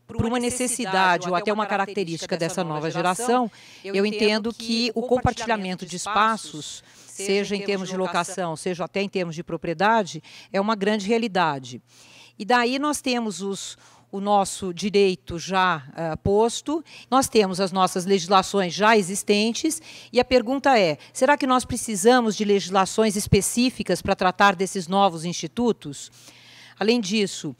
por uma necessidade ou até uma característica dessa nova geração, eu entendo que o compartilhamento de espaços, seja em termos de locação, seja até em termos de propriedade, é uma grande realidade. E daí nós temos o nosso direito já posto, nós temos as nossas legislações já existentes, e a pergunta é, será que nós precisamos de legislações específicas para tratar desses novos institutos? Além disso,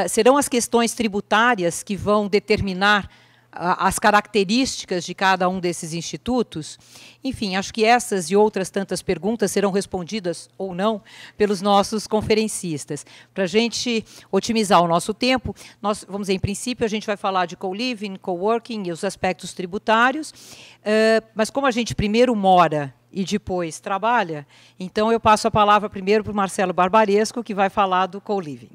serão as questões tributárias que vão determinar as características de cada um desses institutos? Enfim, acho que essas e outras tantas perguntas serão respondidas, ou não, pelos nossos conferencistas. Para a gente otimizar o nosso tempo, nós vamos, em princípio, a gente vai falar de co-living, co-working e os aspectos tributários, mas como a gente primeiro mora e depois trabalha, então eu passo a palavra primeiro para o Marcelo Barbaresco, que vai falar do co-living.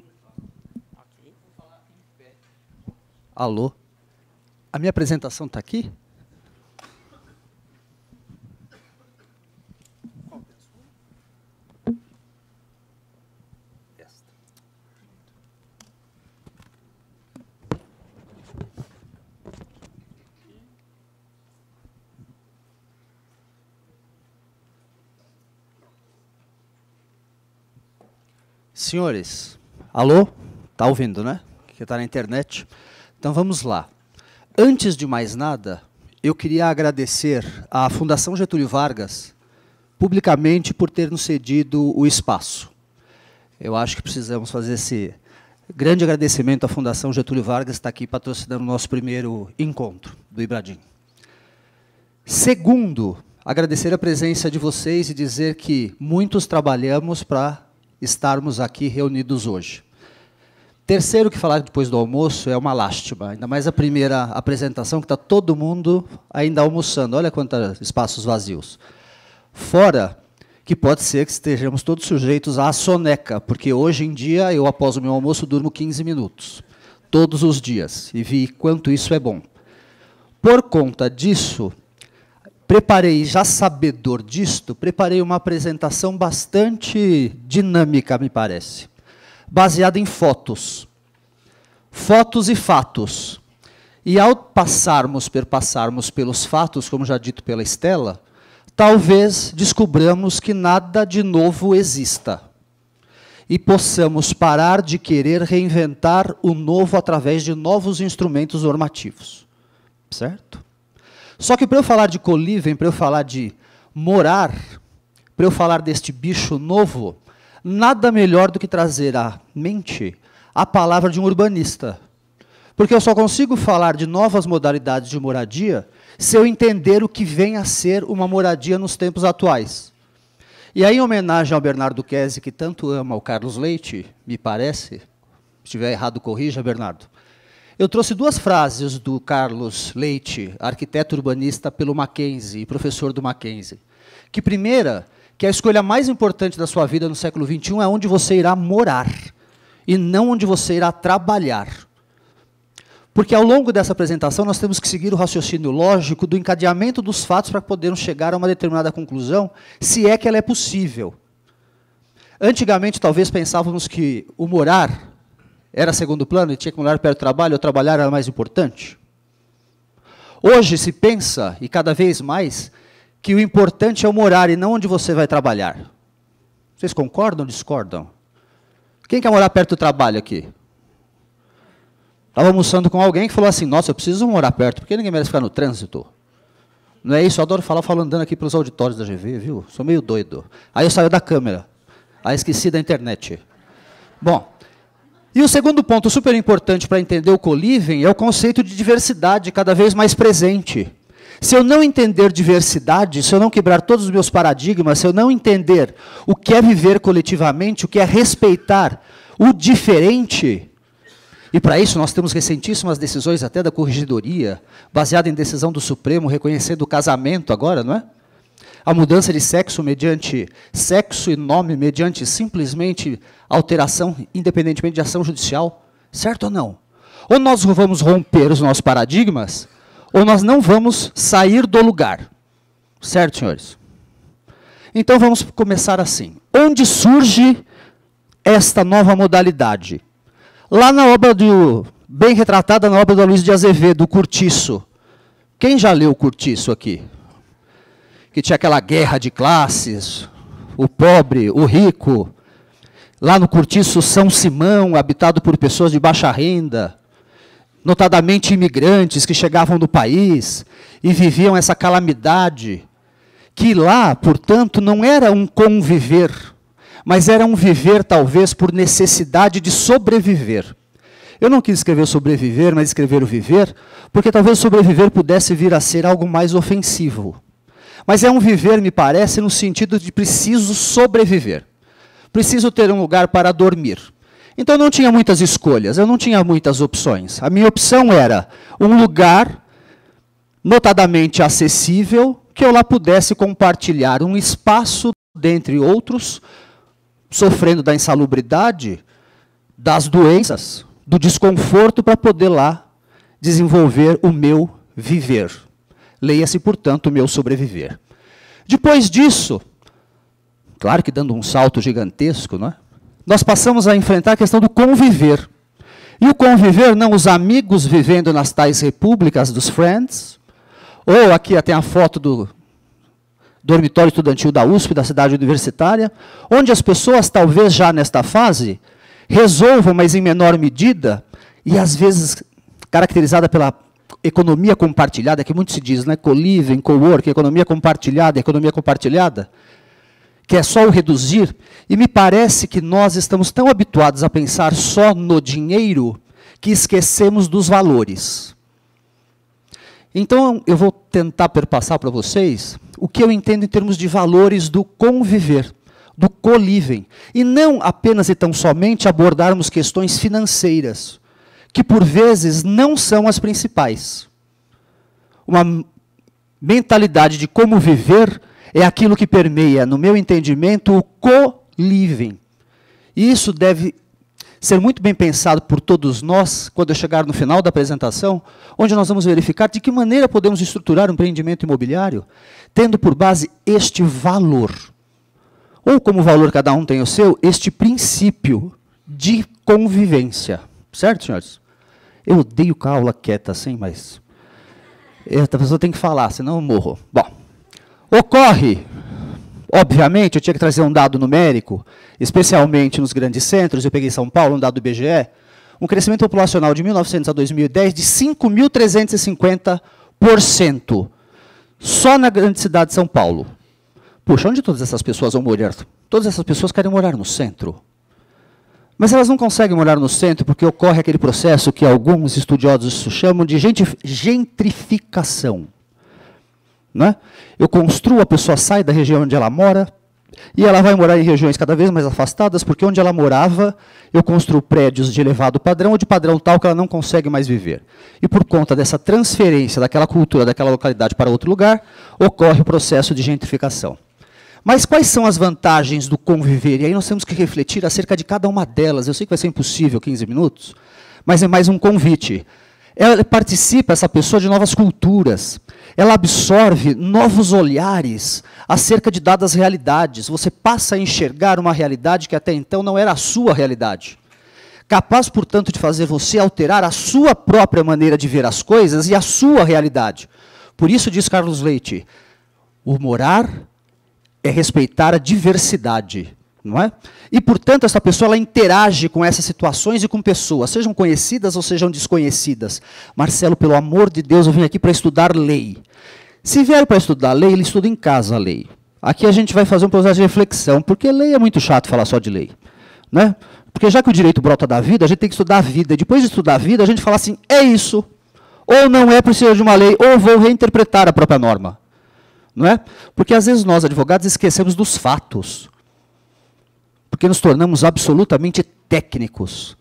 Alô? A minha apresentação está aqui? Senhores, alô? Está ouvindo, né? Que está na internet. Então vamos lá. Antes de mais nada, eu queria agradecer à Fundação Getúlio Vargas, publicamente, por ter nos cedido o espaço. Eu acho que precisamos fazer esse grande agradecimento à Fundação Getúlio Vargas, que está aqui patrocinando o nosso primeiro encontro do Ibradim. Segundo, agradecer a presença de vocês e dizer que muitos trabalhamos para estarmos aqui reunidos hoje. Terceiro, que falar depois do almoço é uma lástima, ainda mais a primeira apresentação, que está todo mundo ainda almoçando. Olha quantos espaços vazios. Fora que pode ser que estejamos todos sujeitos à soneca, porque hoje em dia, eu, após o meu almoço, durmo 15 minutos, todos os dias, e vi quanto isso é bom. Por conta disso, preparei, já sabedor disto, preparei uma apresentação bastante dinâmica, me parece, baseada em fotos. Fotos e fatos. E ao perpassarmos pelos fatos, como já dito pela Estela, talvez descobramos que nada de novo exista. E possamos parar de querer reinventar o novo através de novos instrumentos normativos. Certo? Só que para eu falar de co-living, para eu falar de morar, para eu falar deste bicho novo, nada melhor do que trazer à mente a palavra de um urbanista. Porque eu só consigo falar de novas modalidades de moradia se eu entender o que vem a ser uma moradia nos tempos atuais. E aí, em homenagem ao Bernardo Kesi, que tanto ama o Carlos Leite, me parece, se estiver errado, corrija, Bernardo, eu trouxe duas frases do Carlos Leite, arquiteto urbanista pelo Mackenzie, professor do Mackenzie. Que primeira, que a escolha mais importante da sua vida no século XXI é onde você irá morar, e não onde você irá trabalhar. Porque, ao longo dessa apresentação, nós temos que seguir o raciocínio lógico do encadeamento dos fatos para podermos chegar a uma determinada conclusão, se é que ela é possível. Antigamente, talvez, pensávamos que o morar era segundo plano, e tinha que morar perto do trabalho, ou trabalhar era mais importante. Hoje se pensa, e cada vez mais, que o importante é o morar e não onde você vai trabalhar. Vocês concordam ou discordam? Quem quer morar perto do trabalho aqui? Estava almoçando com alguém que falou assim, nossa, eu preciso morar perto, porque ninguém merece ficar no trânsito. Não é isso? Eu adoro falar andando aqui pelos auditórios da GV, viu? Sou meio doido. Aí eu saio da câmera. Aí esqueci da internet. Bom, e o segundo ponto super importante para entender o co-living é o conceito de diversidade cada vez mais presente. Se eu não entender diversidade, se eu não quebrar todos os meus paradigmas, se eu não entender o que é viver coletivamente, o que é respeitar o diferente, e para isso nós temos recentíssimas decisões até da Corregedoria, baseada em decisão do Supremo, reconhecendo o casamento agora, não é? A mudança de sexo mediante sexo e nome, mediante simplesmente alteração, independentemente de ação judicial, certo ou não? Ou nós vamos romper os nossos paradigmas, ou nós não vamos sair do lugar. Certo, senhores? Então, vamos começar assim. Onde surge esta nova modalidade? Lá na obra do bem retratada na obra do Aloysio de Azevedo, o Cortiço. Quem já leu o Cortiço aqui? Que tinha aquela guerra de classes, o pobre, o rico. Lá no Cortiço, São Simão, habitado por pessoas de baixa renda, notadamente imigrantes que chegavam do país e viviam essa calamidade, que lá, portanto, não era um conviver, mas era um viver, talvez, por necessidade de sobreviver. Eu não quis escrever sobreviver, mas escrever o viver, porque talvez sobreviver pudesse vir a ser algo mais ofensivo. Mas é um viver, me parece, no sentido de preciso sobreviver. Preciso ter um lugar para dormir. Então eu não tinha muitas escolhas, eu não tinha muitas opções. A minha opção era um lugar notadamente acessível, que eu lá pudesse compartilhar um espaço, dentre outros, sofrendo da insalubridade, das doenças, do desconforto, para poder lá desenvolver o meu viver. Leia-se, portanto, o meu sobreviver. Depois disso, claro que dando um salto gigantesco, não é? Nós passamos a enfrentar a questão do conviver. E o conviver, não os amigos vivendo nas tais repúblicas dos friends, ou aqui tem a foto do dormitório estudantil da USP, da cidade universitária, onde as pessoas, talvez já nesta fase, resolvam, mas em menor medida, e às vezes caracterizada pela economia compartilhada, que muito se diz, né? Co-living, co-work, economia compartilhada, que é só o reduzir, e me parece que nós estamos tão habituados a pensar só no dinheiro, que esquecemos dos valores. Então, eu vou tentar perpassar para vocês o que eu entendo em termos de valores do conviver, do co-living, e não apenas e tão somente abordarmos questões financeiras, que por vezes não são as principais. Uma mentalidade de como viver é aquilo que permeia, no meu entendimento, o co-living. E isso deve ser muito bem pensado por todos nós, quando eu chegar no final da apresentação, onde nós vamos verificar de que maneira podemos estruturar um empreendimento imobiliário, tendo por base este valor. Ou como valor cada um tem o seu, este princípio de convivência. Certo, senhores? Eu odeio com a aula quieta assim, mas a pessoa tem que falar, senão eu morro. Bom, ocorre, obviamente, eu tinha que trazer um dado numérico, especialmente nos grandes centros, eu peguei São Paulo, um dado do IBGE, um crescimento populacional de 1900 a 2010 de 5.350%, só na grande cidade de São Paulo. Puxa, onde todas essas pessoas vão morar? Todas essas pessoas querem morar no centro. Mas elas não conseguem morar no centro porque ocorre aquele processo que alguns estudiosos chamam de gentrificação. Não é? Eu construo, a pessoa sai da região onde ela mora, e ela vai morar em regiões cada vez mais afastadas, porque onde ela morava, eu construo prédios de elevado padrão ou de padrão tal que ela não consegue mais viver. E por conta dessa transferência daquela cultura, daquela localidade para outro lugar, ocorre o processo de gentrificação. Mas quais são as vantagens do conviver? E aí nós temos que refletir acerca de cada uma delas. Eu sei que vai ser impossível 15 minutos, mas é mais um convite. Ela participa, essa pessoa, de novas culturas. Ela absorve novos olhares acerca de dadas realidades. Você passa a enxergar uma realidade que até então não era a sua realidade. Capaz, portanto, de fazer você alterar a sua própria maneira de ver as coisas e a sua realidade. Por isso, diz Carlos Leite, o morar é respeitar a diversidade, não é? E, portanto, essa pessoa ela interage com essas situações e com pessoas, sejam conhecidas ou sejam desconhecidas. Marcelo, pelo amor de Deus, eu vim aqui para estudar lei. Se vier para estudar lei, ele estuda em casa a lei. Aqui a gente vai fazer um processo de reflexão, porque lei é muito chato falar só de lei, né? Porque já que o direito brota da vida, a gente tem que estudar a vida. E depois de estudar a vida, a gente fala assim, é isso, ou não é preciso de uma lei, ou vou reinterpretar a própria norma. Não é? Porque às vezes nós, advogados, esquecemos dos fatos. Porque nos tornamos absolutamente técnicos.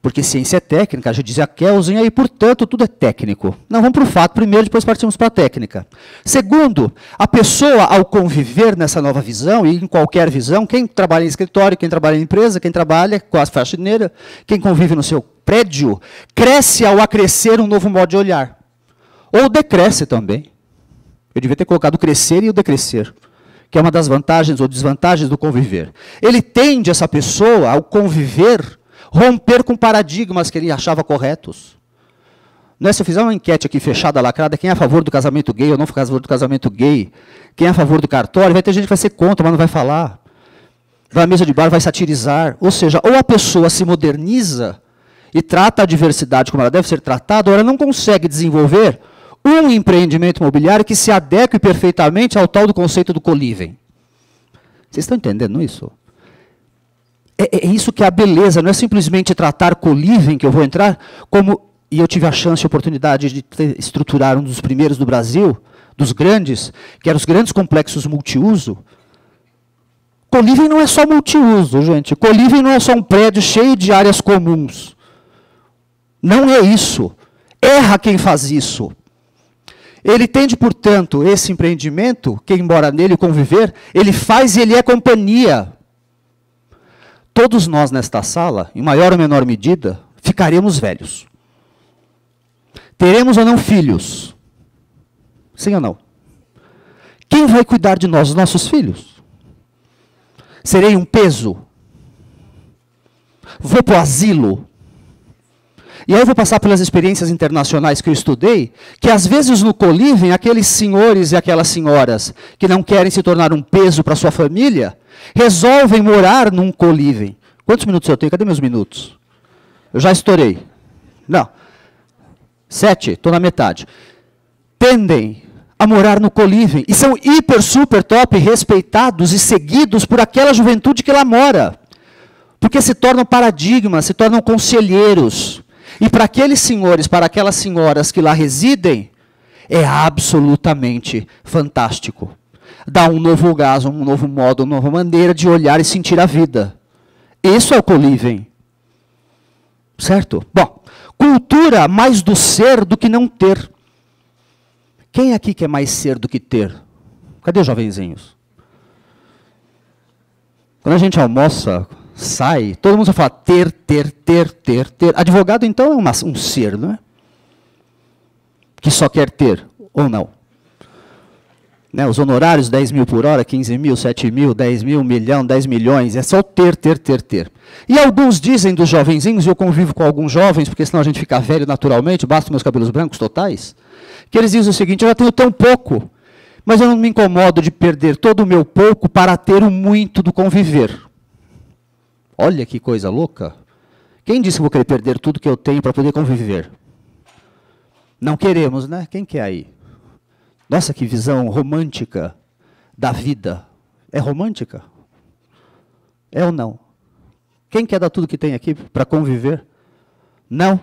Porque ciência é técnica, já dizia Kelsen, e portanto tudo é técnico. Não, vamos para o fato primeiro, depois partimos para a técnica. Segundo, a pessoa, ao conviver nessa nova visão, e em qualquer visão, quem trabalha em escritório, quem trabalha em empresa, quem trabalha com a faxineira, quem convive no seu prédio, cresce ao acrescer um novo modo de olhar. Ou decresce também. Eu devia ter colocado o crescer e o decrescer, que é uma das vantagens ou desvantagens do conviver. Ele tende, essa pessoa, ao conviver, romper com paradigmas que ele achava corretos. Não é, se eu fizer uma enquete aqui fechada, lacrada, quem é a favor do casamento gay ou não é a favor do casamento gay, quem é a favor do cartório, vai ter gente que vai ser contra, mas não vai falar. Vai à mesa de bar, vai satirizar. Ou seja, ou a pessoa se moderniza e trata a diversidade como ela deve ser tratada, ou ela não consegue desenvolver um empreendimento imobiliário que se adeque perfeitamente ao tal do conceito do co-living. Vocês estão entendendo isso? É isso que é a beleza, não é simplesmente tratar co-living, que eu vou entrar, como, e eu tive a chance e a oportunidade de estruturar um dos primeiros do Brasil, dos grandes, que eram os grandes complexos multiuso. Co-living não é só multiuso, gente. Co-living não é só um prédio cheio de áreas comuns. Não é isso. Erra quem faz isso. Ele tende, portanto, esse empreendimento, quem mora nele conviver, ele faz e ele é companhia. Todos nós nesta sala, em maior ou menor medida, ficaremos velhos. Teremos ou não filhos? Sim ou não? Quem vai cuidar de nós, os nossos filhos? Serei um peso? Vou para o asilo? E aí eu vou passar pelas experiências internacionais que eu estudei, que às vezes no co-living, aqueles senhores e aquelas senhoras que não querem se tornar um peso para sua família, resolvem morar num co-living. Quantos minutos eu tenho? Cadê meus minutos? Eu já estourei. Não. 7, estou na metade. Tendem a morar no co-living e são hiper, super, top, respeitados e seguidos por aquela juventude que lá mora. Porque se tornam paradigmas, se tornam conselheiros. E para aqueles senhores, para aquelas senhoras que lá residem, é absolutamente fantástico. Dá um novo gás, um novo modo, uma nova maneira de olhar e sentir a vida. Isso é o co-living. Certo? Bom, cultura mais do ser do que não ter. Quem aqui quer mais ser do que ter? Cadê os jovenzinhos? Quando a gente almoça, sai, todo mundo só fala ter. Advogado, então, é um ser, não é? Que só quer ter, ou não. Né, os honorários, 10 mil por hora, 15 mil, 7 mil, 10 mil, 1 milhão, 10 milhões, é só ter. E alguns dizem dos jovenzinhos, e eu convivo com alguns jovens, porque senão a gente fica velho naturalmente, basta meus cabelos brancos totais, que eles dizem o seguinte: eu já tenho tão pouco, mas eu não me incomodo de perder todo o meu pouco para ter o muito do conviver. Olha que coisa louca. Quem disse que vou querer perder tudo que eu tenho para poder conviver? Não queremos, né? Quem quer aí? Nossa, que visão romântica da vida. É romântica? É ou não? Quem quer dar tudo que tem aqui para conviver? Não?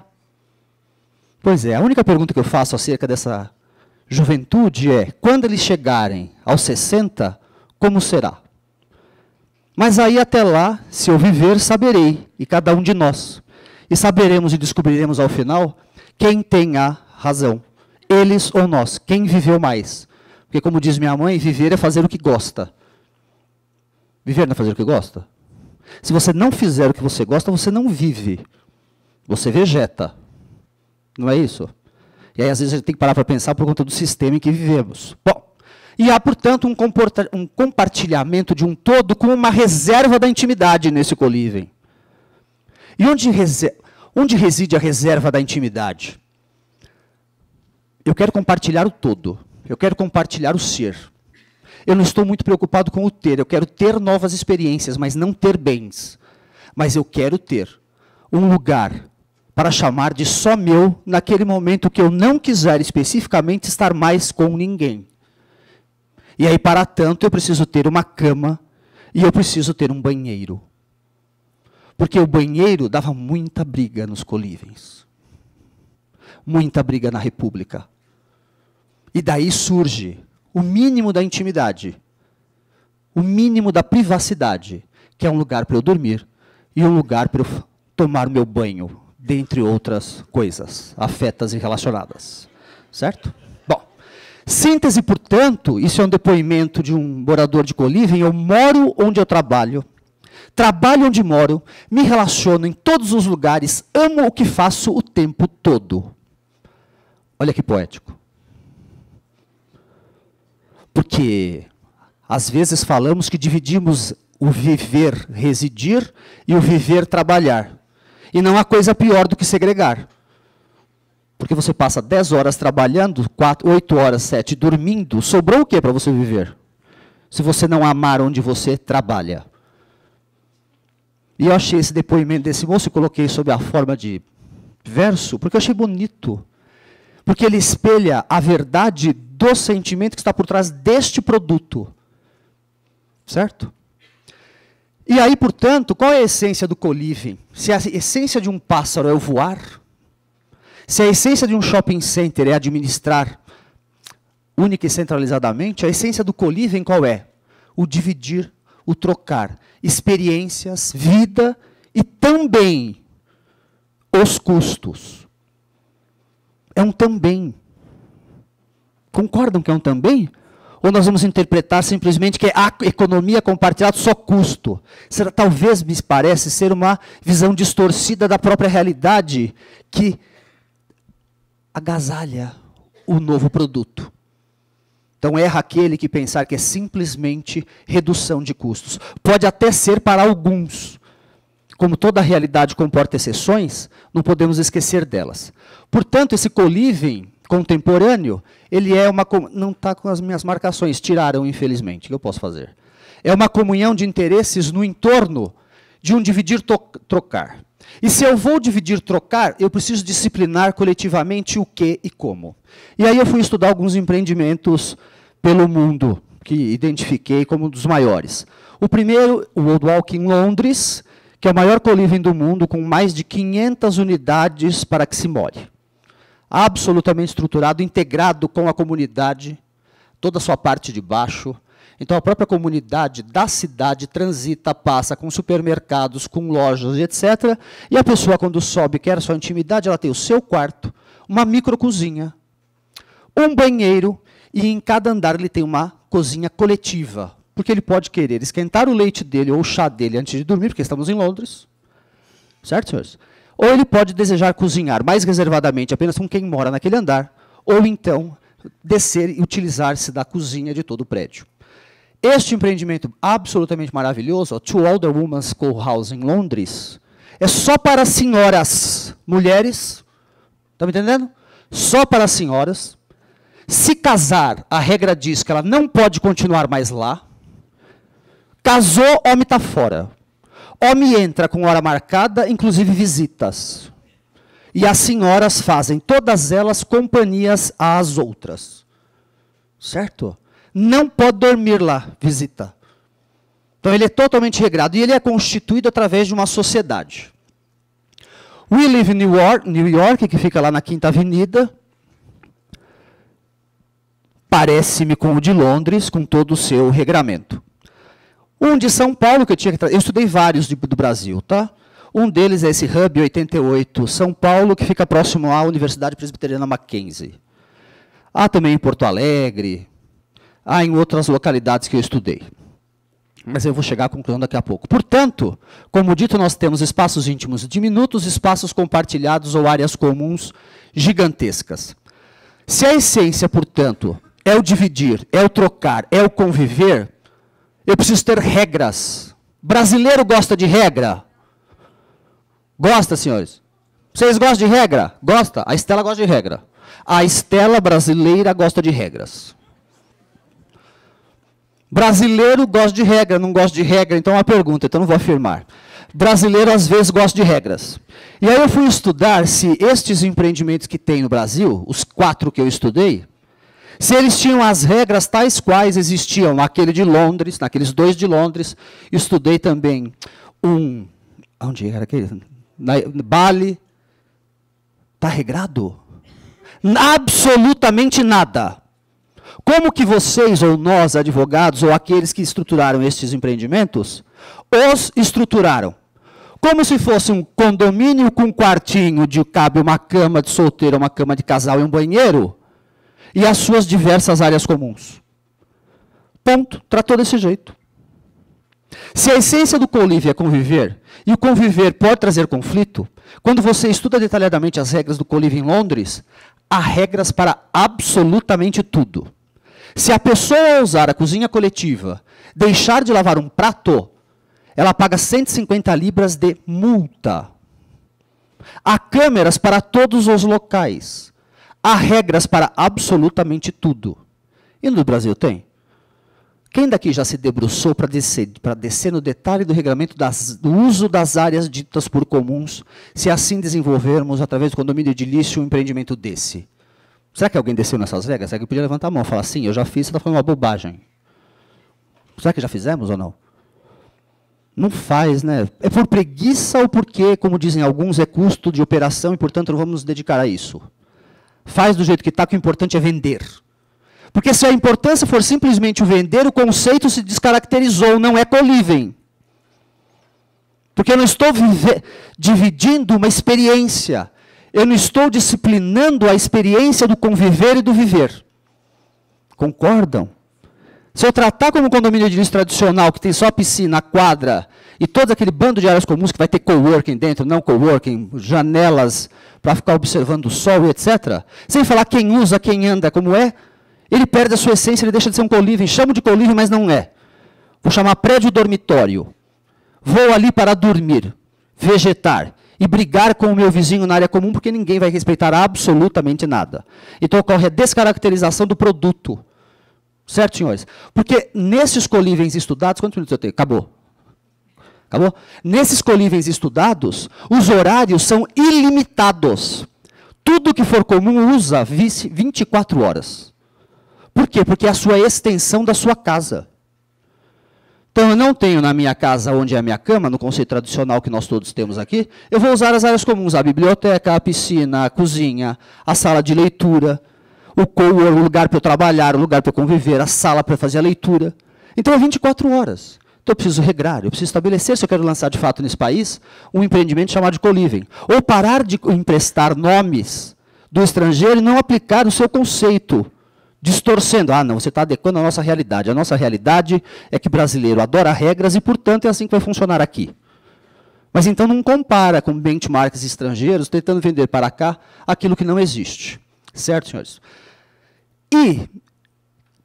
Pois é, a única pergunta que eu faço acerca dessa juventude é: quando eles chegarem aos 60, como será? Mas aí até lá, se eu viver, saberei, e cada um de nós. E saberemos e descobriremos ao final quem tem a razão. Eles ou nós, quem viveu mais. Porque como diz minha mãe, viver é fazer o que gosta. Viver não é fazer o que gosta? Se você não fizer o que você gosta, você não vive. Você vegeta. Não é isso? E aí às vezes a gente tem que parar para pensar por conta do sistema em que vivemos. Bom, e há, portanto, um compartilhamento de um todo com uma reserva da intimidade nesse co-living. E onde reside a reserva da intimidade? Eu quero compartilhar o todo. Eu quero compartilhar o ser. Eu não estou muito preocupado com o ter. Eu quero ter novas experiências, mas não ter bens. Mas eu quero ter um lugar para chamar de só meu naquele momento que eu não quiser especificamente estar mais com ninguém. E aí, para tanto, eu preciso ter uma cama e eu preciso ter um banheiro. Porque o banheiro dava muita briga nos co-livings. Muita briga na República. E daí surge o mínimo da intimidade, o mínimo da privacidade, que é um lugar para eu dormir e um lugar para eu tomar meu banho, dentre outras coisas afetas e relacionadas. Certo? Bom, síntese, portanto, isso é um depoimento de um morador de co-living: eu moro onde eu trabalho onde moro, me relaciono em todos os lugares, amo o que faço o tempo todo. Olha que poético. Porque, às vezes, falamos que dividimos o viver residir e o viver trabalhar. E não há coisa pior do que segregar. Porque você passa 10 horas trabalhando, 8 horas, 7 dormindo, sobrou o que para você viver? Se você não amar onde você trabalha. E eu achei esse depoimento desse moço e coloquei sob a forma de verso, porque eu achei bonito. Porque ele espelha a verdade do sentimento que está por trás deste produto. Certo? E aí, portanto, qual é a essência do co-living? Se a essência de um pássaro é o voar, se a essência de um shopping center é administrar única e centralizadamente, a essência do co-living qual é? O dividir, o trocar experiências, vida e também os custos. É um também. Concordam que é um também? Ou nós vamos interpretar simplesmente que a economia compartilhada só custo? Será, talvez me parece ser uma visão distorcida da própria realidade que agasalha o novo produto. Então erra aquele que pensar que é simplesmente redução de custos. Pode até ser para alguns. Como toda realidade comporta exceções, não podemos esquecer delas. Portanto, esse co-living contemporâneo, ele é uma... Não está com as minhas marcações, tiraram, infelizmente. O que eu posso fazer? É uma comunhão de interesses no entorno de um dividir-trocar. E se eu vou dividir-trocar, eu preciso disciplinar coletivamente o que e como. E aí eu fui estudar alguns empreendimentos pelo mundo, que identifiquei como um dos maiores. O primeiro, o Worldwalk em Londres, que é o maior co-living do mundo, com mais de 500 unidades para que se more. Absolutamente estruturado, integrado com a comunidade, toda a sua parte de baixo. Então, a própria comunidade da cidade transita, passa com supermercados, com lojas, etc. E a pessoa, quando sobe, quer sua intimidade, ela tem o seu quarto, uma microcozinha, um banheiro, e em cada andar ele tem uma cozinha coletiva. Porque ele pode querer esquentar o leite dele ou o chá dele antes de dormir, porque estamos em Londres. Certo, senhores? Ou ele pode desejar cozinhar mais reservadamente apenas com quem mora naquele andar, ou então descer e utilizar-se da cozinha de todo o prédio. Este empreendimento absolutamente maravilhoso, o Two Older Women's Co-House em Londres, é só para senhoras, mulheres, estão me entendendo? Só para senhoras. Se casar, a regra diz que ela não pode continuar mais lá. Casou, homem está fora. Homem entra com hora marcada, inclusive visitas. E as senhoras fazem, todas elas, companhias às outras. Certo? Não pode dormir lá, visita. Então ele é totalmente regrado. E ele é constituído através de uma sociedade. We Live in New York, que fica lá na Quinta Avenida. Parece-me com o de Londres, com todo o seu regramento. Um de São Paulo, que eu estudei vários do Brasil, tá? Um deles é esse Hub 88 São Paulo, que fica próximo à Universidade Presbiteriana Mackenzie. Há também em Porto Alegre, há em outras localidades que eu estudei. Mas eu vou chegar à conclusão daqui a pouco. Portanto, como dito, nós temos espaços íntimos diminutos, espaços compartilhados ou áreas comuns gigantescas. Se a essência, portanto, é o dividir, é o trocar, é o conviver, eu preciso ter regras. Brasileiro gosta de regra? Gosta, senhores? Vocês gostam de regra? Gosta? A Estela gosta de regra. A Estela brasileira gosta de regras. Brasileiro gosta de regra, não gosta de regra, então é uma pergunta, então não vou afirmar. Brasileiro, às vezes, gosta de regras. E aí eu fui estudar se estes empreendimentos que tem no Brasil, os 4 que eu estudei, se eles tinham as regras tais quais existiam naquele de Londres, naqueles 2 de Londres. Estudei também onde era aquele? Bali. Está regrado? Absolutamente nada. Como que vocês, ou nós, advogados, ou aqueles que estruturaram estes empreendimentos, os estruturaram? Como se fosse um condomínio com um quartinho de cabe uma cama de solteiro, uma cama de casal e um banheiro, e as suas diversas áreas comuns. Ponto. Tratou desse jeito. Se a essência do co-living é conviver, e o conviver pode trazer conflito, quando você estuda detalhadamente as regras do co-living em Londres, há regras para absolutamente tudo. Se a pessoa usar a cozinha coletiva, deixar de lavar um prato, ela paga 150 libras de multa. Há câmeras para todos os locais. Há regras para absolutamente tudo. E no Brasil tem? Quem daqui já se debruçou para descer no detalhe do regulamento do uso das áreas ditas por comuns, se assim desenvolvermos, através do condomínio edilício, um empreendimento desse? Será que alguém desceu nessas regras? Será que podia levantar a mão e falar assim, eu já fiz, você está falando uma bobagem? Será que já fizemos ou não? Não faz, né? É por preguiça ou porque, como dizem alguns, é custo de operação e, portanto, não vamos nos dedicar a isso? Faz do jeito que está, que o importante é vender. Porque se a importância for simplesmente o vender, o conceito se descaracterizou, não é co-living. Porque eu não estou dividindo uma experiência. Eu não estou disciplinando a experiência do conviver e do viver. Concordam? Se eu tratar como um condomínio edilício tradicional, que tem só a piscina, a quadra, e todo aquele bando de áreas comuns que vai ter coworking dentro, não coworking, janelas para ficar observando o sol, etc., sem falar quem usa, quem anda, como é, ele perde a sua essência, ele deixa de ser um co-living. Chamo de co-living, mas não é. Vou chamar prédio dormitório. Vou ali para dormir, vegetar e brigar com o meu vizinho na área comum, porque ninguém vai respeitar absolutamente nada. Então ocorre a descaracterização do produto. Certo, senhores? Porque nesses co-livings estudados... Quantos minutos eu tenho? Acabou. Acabou? Nesses co-livings estudados, os horários são ilimitados. Tudo que for comum usa 24 horas. Por quê? Porque é a sua extensão da sua casa. Então, eu não tenho na minha casa, onde é a minha cama, no conceito tradicional que nós todos temos aqui, eu vou usar as áreas comuns, a biblioteca, a piscina, a cozinha, a sala de leitura, o lugar para eu trabalhar, o lugar para eu conviver, a sala para fazer a leitura. Então, é 24 horas. Então, eu preciso regrar, eu preciso estabelecer, se eu quero lançar de fato nesse país, um empreendimento chamado de co-living. Ou parar de emprestar nomes do estrangeiro e não aplicar o seu conceito, distorcendo. Ah, não, você está adequando a nossa realidade. A nossa realidade é que brasileiro adora regras e, portanto, é assim que vai funcionar aqui. Mas então não compara com benchmarks estrangeiros, tentando vender para cá aquilo que não existe. Certo, senhores? E,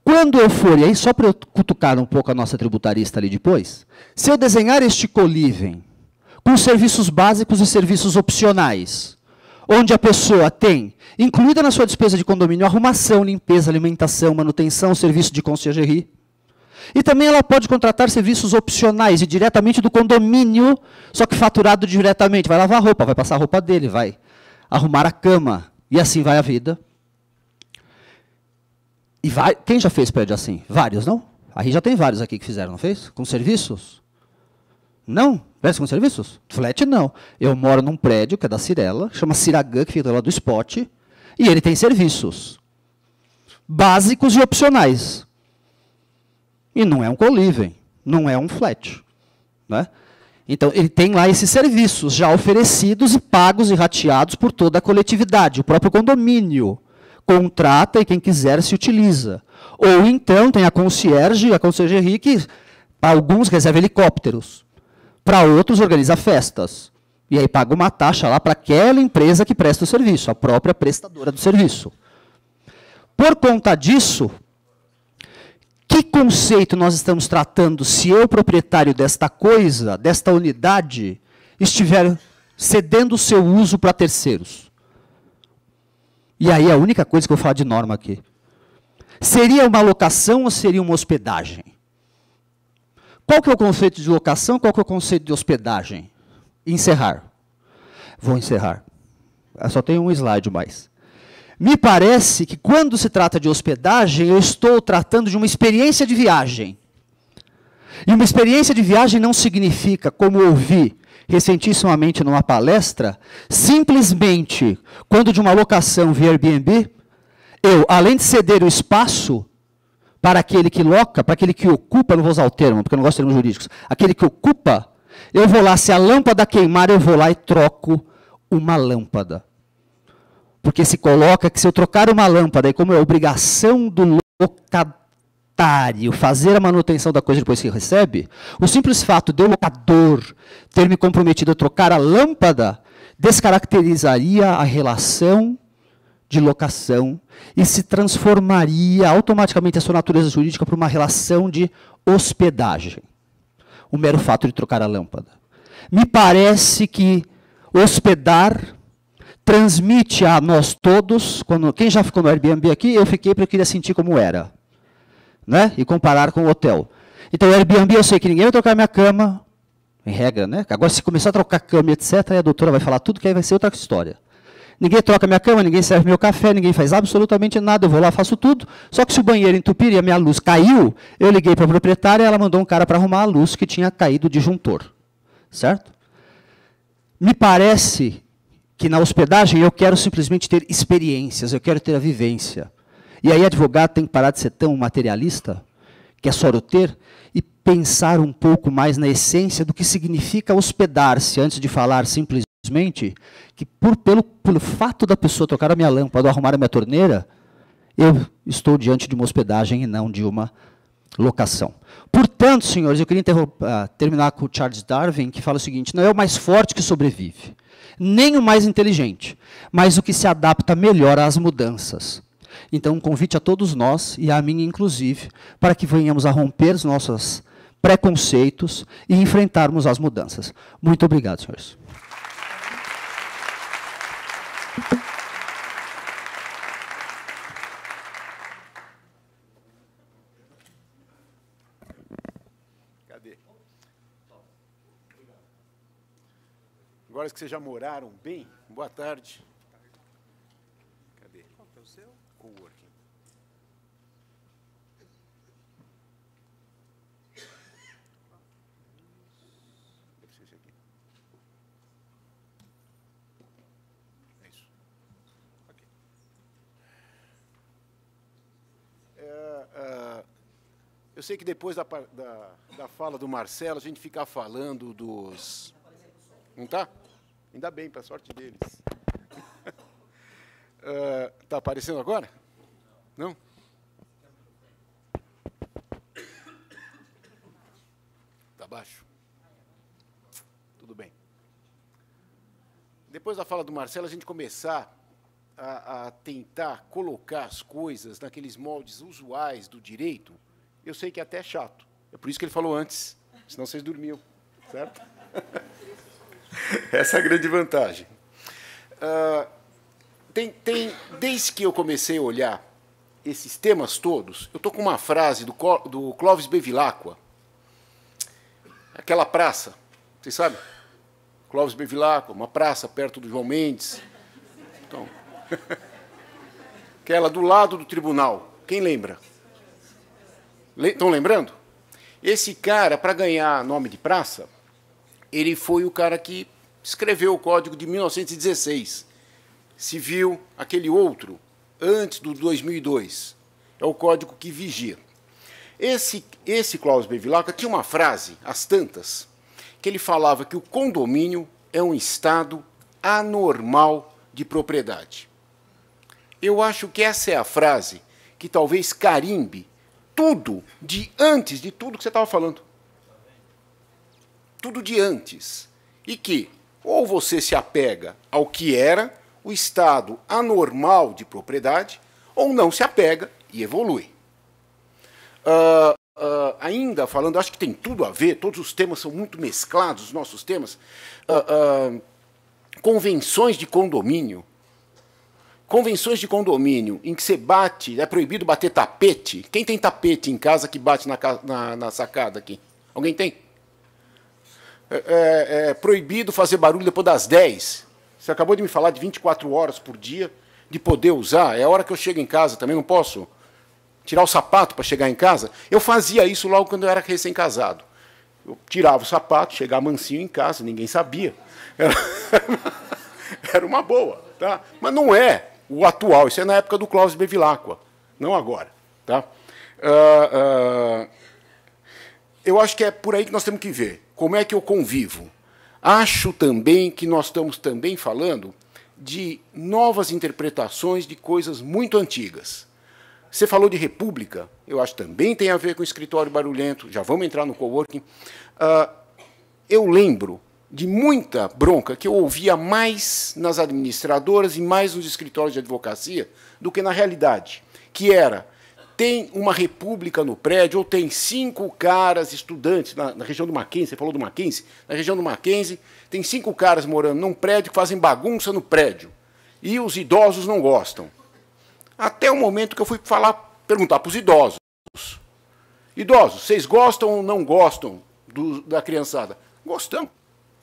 quando eu for, e aí só para eu cutucar um pouco a nossa tributarista ali depois, se eu desenhar este co-living com serviços básicos e serviços opcionais, onde a pessoa tem, incluída na sua despesa de condomínio, arrumação, limpeza, alimentação, manutenção, serviço de conciergerie. E também ela pode contratar serviços opcionais e diretamente do condomínio, só que faturado diretamente. Vai lavar a roupa, vai passar a roupa dele, vai arrumar a cama, e assim vai a vida. E vai, quem já fez prédio assim? Vários, não? Aí já tem vários aqui que fizeram, não fez? Com serviços? Não? Prédio com serviços? Flat não. Eu moro num prédio que é da Cirela, chama Ciragã, que fica lá do Spot, e ele tem serviços básicos e opcionais. E não é um co-living, não é um flat. Né? Então, ele tem lá esses serviços já oferecidos e pagos e rateados por toda a coletividade. O próprio condomínio contrata e quem quiser se utiliza. Ou então tem a concierge e a conciergerie que, para alguns, reserva helicópteros. Para outros, organiza festas. E aí paga uma taxa lá para aquela empresa que presta o serviço, a própria prestadora do serviço. Por conta disso, que conceito nós estamos tratando se eu, proprietário desta coisa, desta unidade, estiver cedendo o seu uso para terceiros? E aí a única coisa que eu vou falar de norma aqui. Seria uma locação ou seria uma hospedagem? Qual que é o conceito de locação, qual que é o conceito de hospedagem? Encerrar. Vou encerrar. Eu só tenho um slide mais. Me parece que quando se trata de hospedagem, eu estou tratando de uma experiência de viagem. E uma experiência de viagem não significa, como ouvi recentissimamente numa palestra, simplesmente, quando de uma locação via Airbnb, eu, além de ceder o espaço para aquele que loca, para aquele que ocupa, não vou usar o termo, porque eu não gosto de termos jurídicos, aquele que ocupa, eu vou lá, se a lâmpada queimar, eu vou lá e troco uma lâmpada. Porque se coloca que se eu trocar uma lâmpada, e como é obrigação do locatário fazer a manutenção da coisa depois que recebe, o simples fato de o locador ter me comprometido a trocar a lâmpada descaracterizaria a relação de locação e se transformaria automaticamente a sua natureza jurídica para uma relação de hospedagem. O mero fato de trocar a lâmpada. Me parece que hospedar, transmite a nós todos. Quem já ficou no Airbnb aqui, eu fiquei porque eu queria sentir como era, né? E comparar com o hotel. Então, o Airbnb, eu sei que ninguém vai trocar minha cama, em regra, né? Agora, se começar a trocar cama, etc., aí a doutora vai falar tudo, que aí vai ser outra história. Ninguém troca minha cama, ninguém serve meu café, ninguém faz absolutamente nada, eu vou lá, faço tudo. Só que se o banheiro entupir e a minha luz caiu, eu liguei para a proprietária e ela mandou um cara para arrumar a luz que tinha caído o disjuntor. Certo? Me parece que na hospedagem eu quero simplesmente ter experiências, eu quero ter a vivência. E aí advogado tem que parar de ser tão materialista, que é só o ter, e pensar um pouco mais na essência do que significa hospedar-se, antes de falar simplesmente que pelo fato da pessoa trocar a minha lâmpada ou arrumar a minha torneira, eu estou diante de uma hospedagem e não de uma locação. Portanto, senhores, eu queria terminar com o Charles Darwin, que fala o seguinte: não é o mais forte que sobrevive, nem o mais inteligente, mas o que se adapta melhor às mudanças. Então, um convite a todos nós, e a mim inclusive, para que venhamos a romper os nossos preconceitos e enfrentarmos as mudanças. Muito obrigado, senhores. Agora que vocês já moraram bem, boa tarde. Cadê? Qual que é o seu? Coworking. Deve ser esse aqui. É isso. Ok. Eu sei que depois da fala do Marcelo, a gente fica falando dos... Não está? Ainda bem, para a sorte deles. Está aparecendo agora? Não? Está baixo? Tudo bem. Depois da fala do Marcelo, a gente começar a tentar colocar as coisas naqueles moldes usuais do direito, eu sei que é até chato. É por isso que ele falou antes, senão vocês dormiam, certo? Essa é a grande vantagem. Desde que eu comecei a olhar esses temas todos, eu estou com uma frase do Clóvis Bevilacqua, aquela praça, vocês sabem? Clóvis Bevilacqua, uma praça perto do João Mendes. Então, aquela do lado do tribunal. Quem lembra? Estão lembrando? Esse cara, para ganhar nome de praça, ele foi o cara que escreveu o Código de 1916. Civil, aquele outro, antes do 2002. É o Código que vigia. Esse Clóvis Bevilacqua tinha uma frase, as tantas, que ele falava que o condomínio é um estado anormal de propriedade. Eu acho que essa é a frase que talvez carimbe tudo de antes de tudo que você estava falando. Tudo de antes. E que, ou você se apega ao que era o estado anormal de propriedade, ou não se apega e evolui. Ainda falando, acho que tem tudo a ver, todos os temas são muito mesclados, os nossos temas. Convenções de condomínio. Convenções de condomínio em que você bate, é proibido bater tapete. Quem tem tapete em casa que bate na sacada aqui? Alguém tem? É proibido fazer barulho depois das 10. Você acabou de me falar de 24 horas por dia de poder usar. É a hora que eu chego em casa, também não posso tirar o sapato para chegar em casa. Eu fazia isso logo quando eu era recém-casado. Eu tirava o sapato, chegava mansinho em casa, ninguém sabia. Era uma boa, tá? Mas não é o atual, isso é na época do Clóvis Bevilacqua, não agora. Tá? Eu acho que é por aí que nós temos que ver. Como é que eu convivo? Acho também que nós estamos também falando de novas interpretações de coisas muito antigas. Você falou de república, eu acho que também tem a ver com o escritório barulhento, já vamos entrar no coworking. Eu lembro de muita bronca que eu ouvia mais nas administradoras e mais nos escritórios de advocacia do que na realidade, que era tem uma república no prédio, ou tem 5 caras estudantes, na região do Mackenzie, você falou do Mackenzie? Na região do Mackenzie, tem 5 caras morando num prédio que fazem bagunça no prédio. E os idosos não gostam. Até o momento que eu fui perguntar para os idosos. Idosos, vocês gostam ou não gostam da criançada? Gostamos.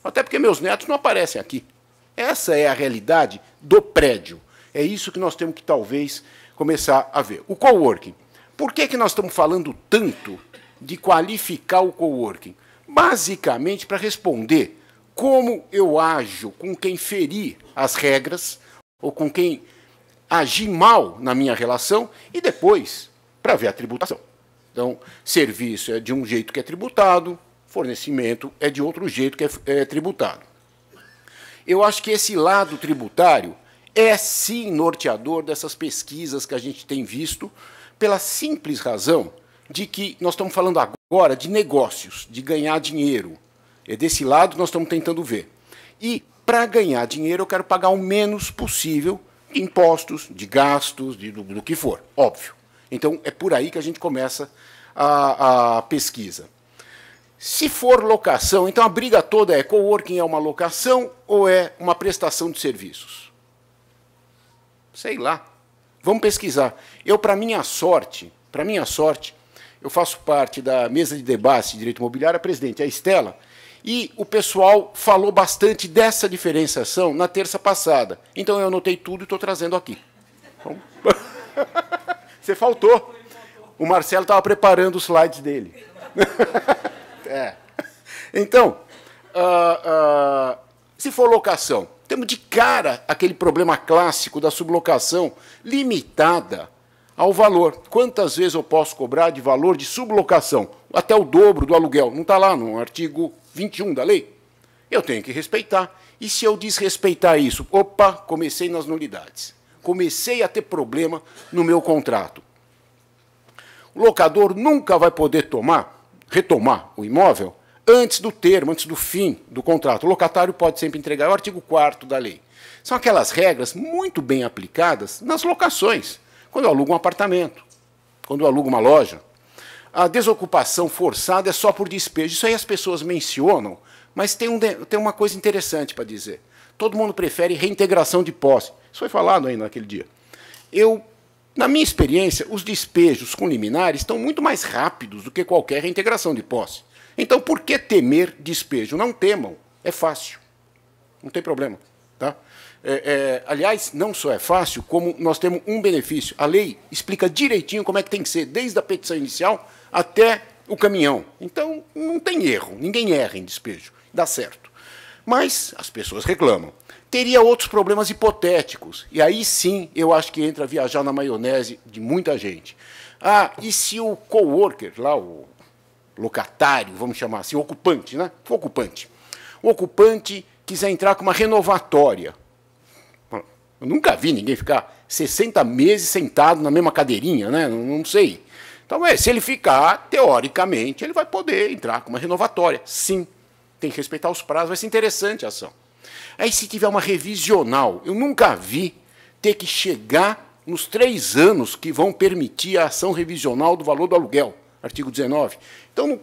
Até porque meus netos não aparecem aqui. Essa é a realidade do prédio. É isso que nós temos que, talvez, começar a ver. O coworking. Por que nós estamos falando tanto de qualificar o coworking? Basicamente, para responder como eu ajo com quem ferir as regras ou com quem agir mal na minha relação e depois para ver a tributação. Então, serviço é de um jeito que é tributado, fornecimento é de outro jeito que é tributado. Eu acho que esse lado tributário é, sim, norteador dessas pesquisas que a gente tem visto, pela simples razão de que nós estamos falando agora de negócios, de ganhar dinheiro. É desse lado que nós estamos tentando ver. E, para ganhar dinheiro, eu quero pagar o menos possível de impostos, de gastos, do que for, óbvio. Então, é por aí que a gente começa a pesquisa. Se for locação, então a briga toda é: coworking é uma locação ou é uma prestação de serviços? Sei lá. Vamos pesquisar. Eu, para minha sorte, eu faço parte da mesa de debate de direito imobiliário, a presidente é a Estela, e o pessoal falou bastante dessa diferenciação na terça passada. Então, eu anotei tudo e estou trazendo aqui. Então, você faltou. O Marcelo estava preparando os slides dele. Então, se for locação, temos de cara aquele problema clássico da sublocação limitada ao valor. Quantas vezes eu posso cobrar de valor de sublocação? Até o dobro do aluguel. Não está lá no artigo 21 da lei? Eu tenho que respeitar. E se eu desrespeitar isso? Opa, comecei nas nulidades. Comecei a ter problema no meu contrato. O locador nunca vai poder retomar o imóvel antes do termo, antes do fim do contrato. O locatário pode sempre entregar. É o artigo 4º da lei. São aquelas regras muito bem aplicadas nas locações. Quando eu alugo um apartamento, quando eu alugo uma loja. A desocupação forçada é só por despejo. Isso aí as pessoas mencionam, mas tem uma coisa interessante para dizer. Todo mundo prefere reintegração de posse. Isso foi falado aí naquele dia. Na minha experiência, os despejos com liminares estão muito mais rápidos do que qualquer reintegração de posse. Então, por que temer despejo? Não temam, é fácil. Não tem problema. Tá? Aliás, não só é fácil, como nós temos um benefício. A lei explica direitinho como é que tem que ser, desde a petição inicial até o caminhão. Então, não tem erro, ninguém erra em despejo, dá certo. Mas as pessoas reclamam. Teria outros problemas hipotéticos, e aí sim eu acho que entra viajar na maionese de muita gente. E se o coworker, lá, o locatário, vamos chamar assim, o ocupante, né? O ocupante quiser entrar com uma renovatória. Eu nunca vi ninguém ficar 60 meses sentado na mesma cadeirinha, né? Não sei. Então, se ele ficar, teoricamente, ele vai poder entrar com uma renovatória. Sim, tem que respeitar os prazos, vai ser interessante a ação. Aí, se tiver uma revisional, eu nunca vi ter que chegar nos 3 anos que vão permitir a ação revisional do valor do aluguel, artigo 19. Então,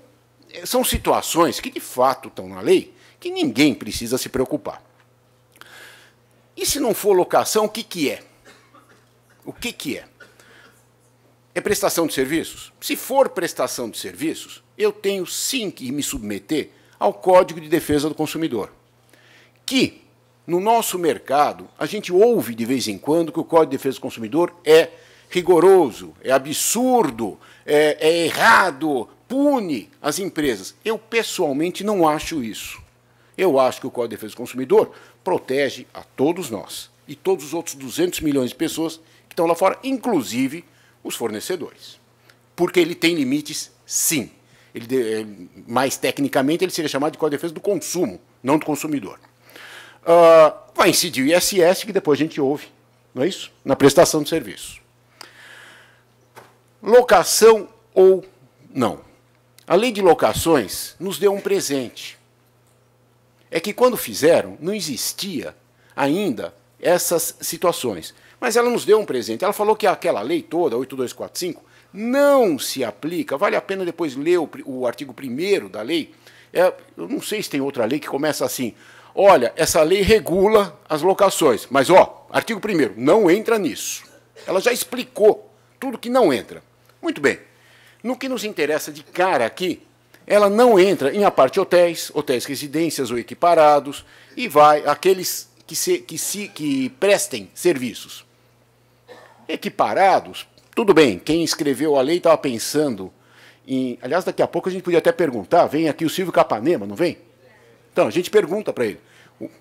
são situações que, de fato, estão na lei, que ninguém precisa se preocupar. E se não for locação, o que é? O que é? É prestação de serviços? Se for prestação de serviços, eu tenho sim que me submeter ao Código de Defesa do Consumidor. Que, no nosso mercado, a gente ouve de vez em quando que o Código de Defesa do Consumidor é rigoroso, é absurdo, é errado, pune as empresas. Eu, pessoalmente, não acho isso. Eu acho que o Código de Defesa do Consumidor protege a todos nós e todos os outros 200 milhões de pessoas que estão lá fora, inclusive os fornecedores. Porque ele tem limites, sim. Mais tecnicamente, ele seria chamado de Código de Defesa do Consumo, não do consumidor. Vai incidir o ISS, que depois a gente ouve, não é isso? Na prestação de serviço. Locação ou não. A lei de locações nos deu um presente. É que, quando fizeram, não existia ainda essas situações. Mas ela nos deu um presente. Ela falou que aquela lei toda, 8245, não se aplica. Vale a pena depois ler o artigo 1º da lei. Eu não sei se tem outra lei que começa assim. Olha, essa lei regula as locações, mas, artigo 1º, não entra nisso. Ela já explicou tudo que não entra. Muito bem. No que nos interessa de cara aqui, ela não entra em aparte hotéis residências ou equiparados, e vai aqueles que prestem serviços. Equiparados, tudo bem, quem escreveu a lei estava pensando em... Aliás, daqui a pouco a gente podia até perguntar, vem aqui o Silvio Capanema, não vem? Então, a gente pergunta para ele.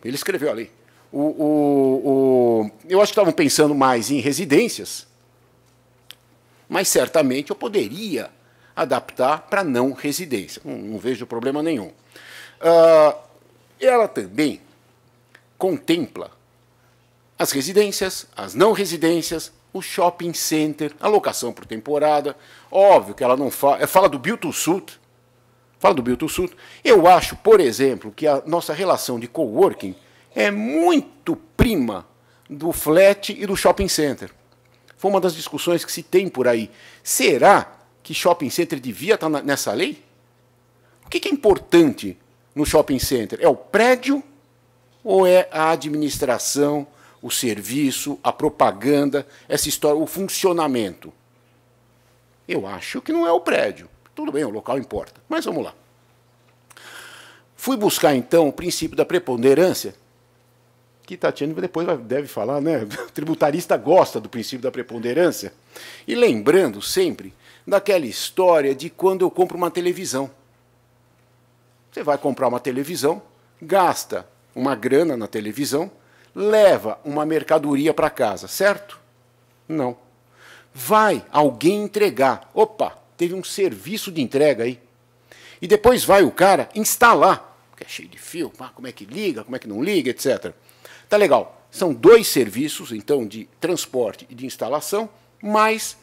Ele escreveu a lei. Eu acho que estavam pensando mais em residências, mas certamente eu poderia adaptar para não residência. Não vejo problema nenhum. Ela também contempla as residências, as não residências, o shopping center, a locação por temporada. Óbvio que ela não fala do build to suit. Fala do build to suit. Eu acho, por exemplo, que a nossa relação de coworking é muito prima do flat e do shopping center. Foi uma das discussões que se tem por aí. Será que shopping center devia estar nessa lei? O que é importante no shopping center? É o prédio ou é a administração, o serviço, a propaganda, essa história, o funcionamento? Eu acho que não é o prédio. Tudo bem, o local importa, mas vamos lá. Fui buscar, então, o princípio da preponderância, que Tatiana depois deve falar, né? O tributarista gosta do princípio da preponderância. E lembrando sempre daquela história de quando eu compro uma televisão. Você vai comprar uma televisão, gasta uma grana na televisão, leva uma mercadoria para casa, certo? Não. Vai alguém entregar. Opa, teve um serviço de entrega aí. E depois vai o cara instalar, que é cheio de fio, como é que liga, como é que não liga, etc. Tá legal. São 2 serviços, então, de transporte e de instalação, mais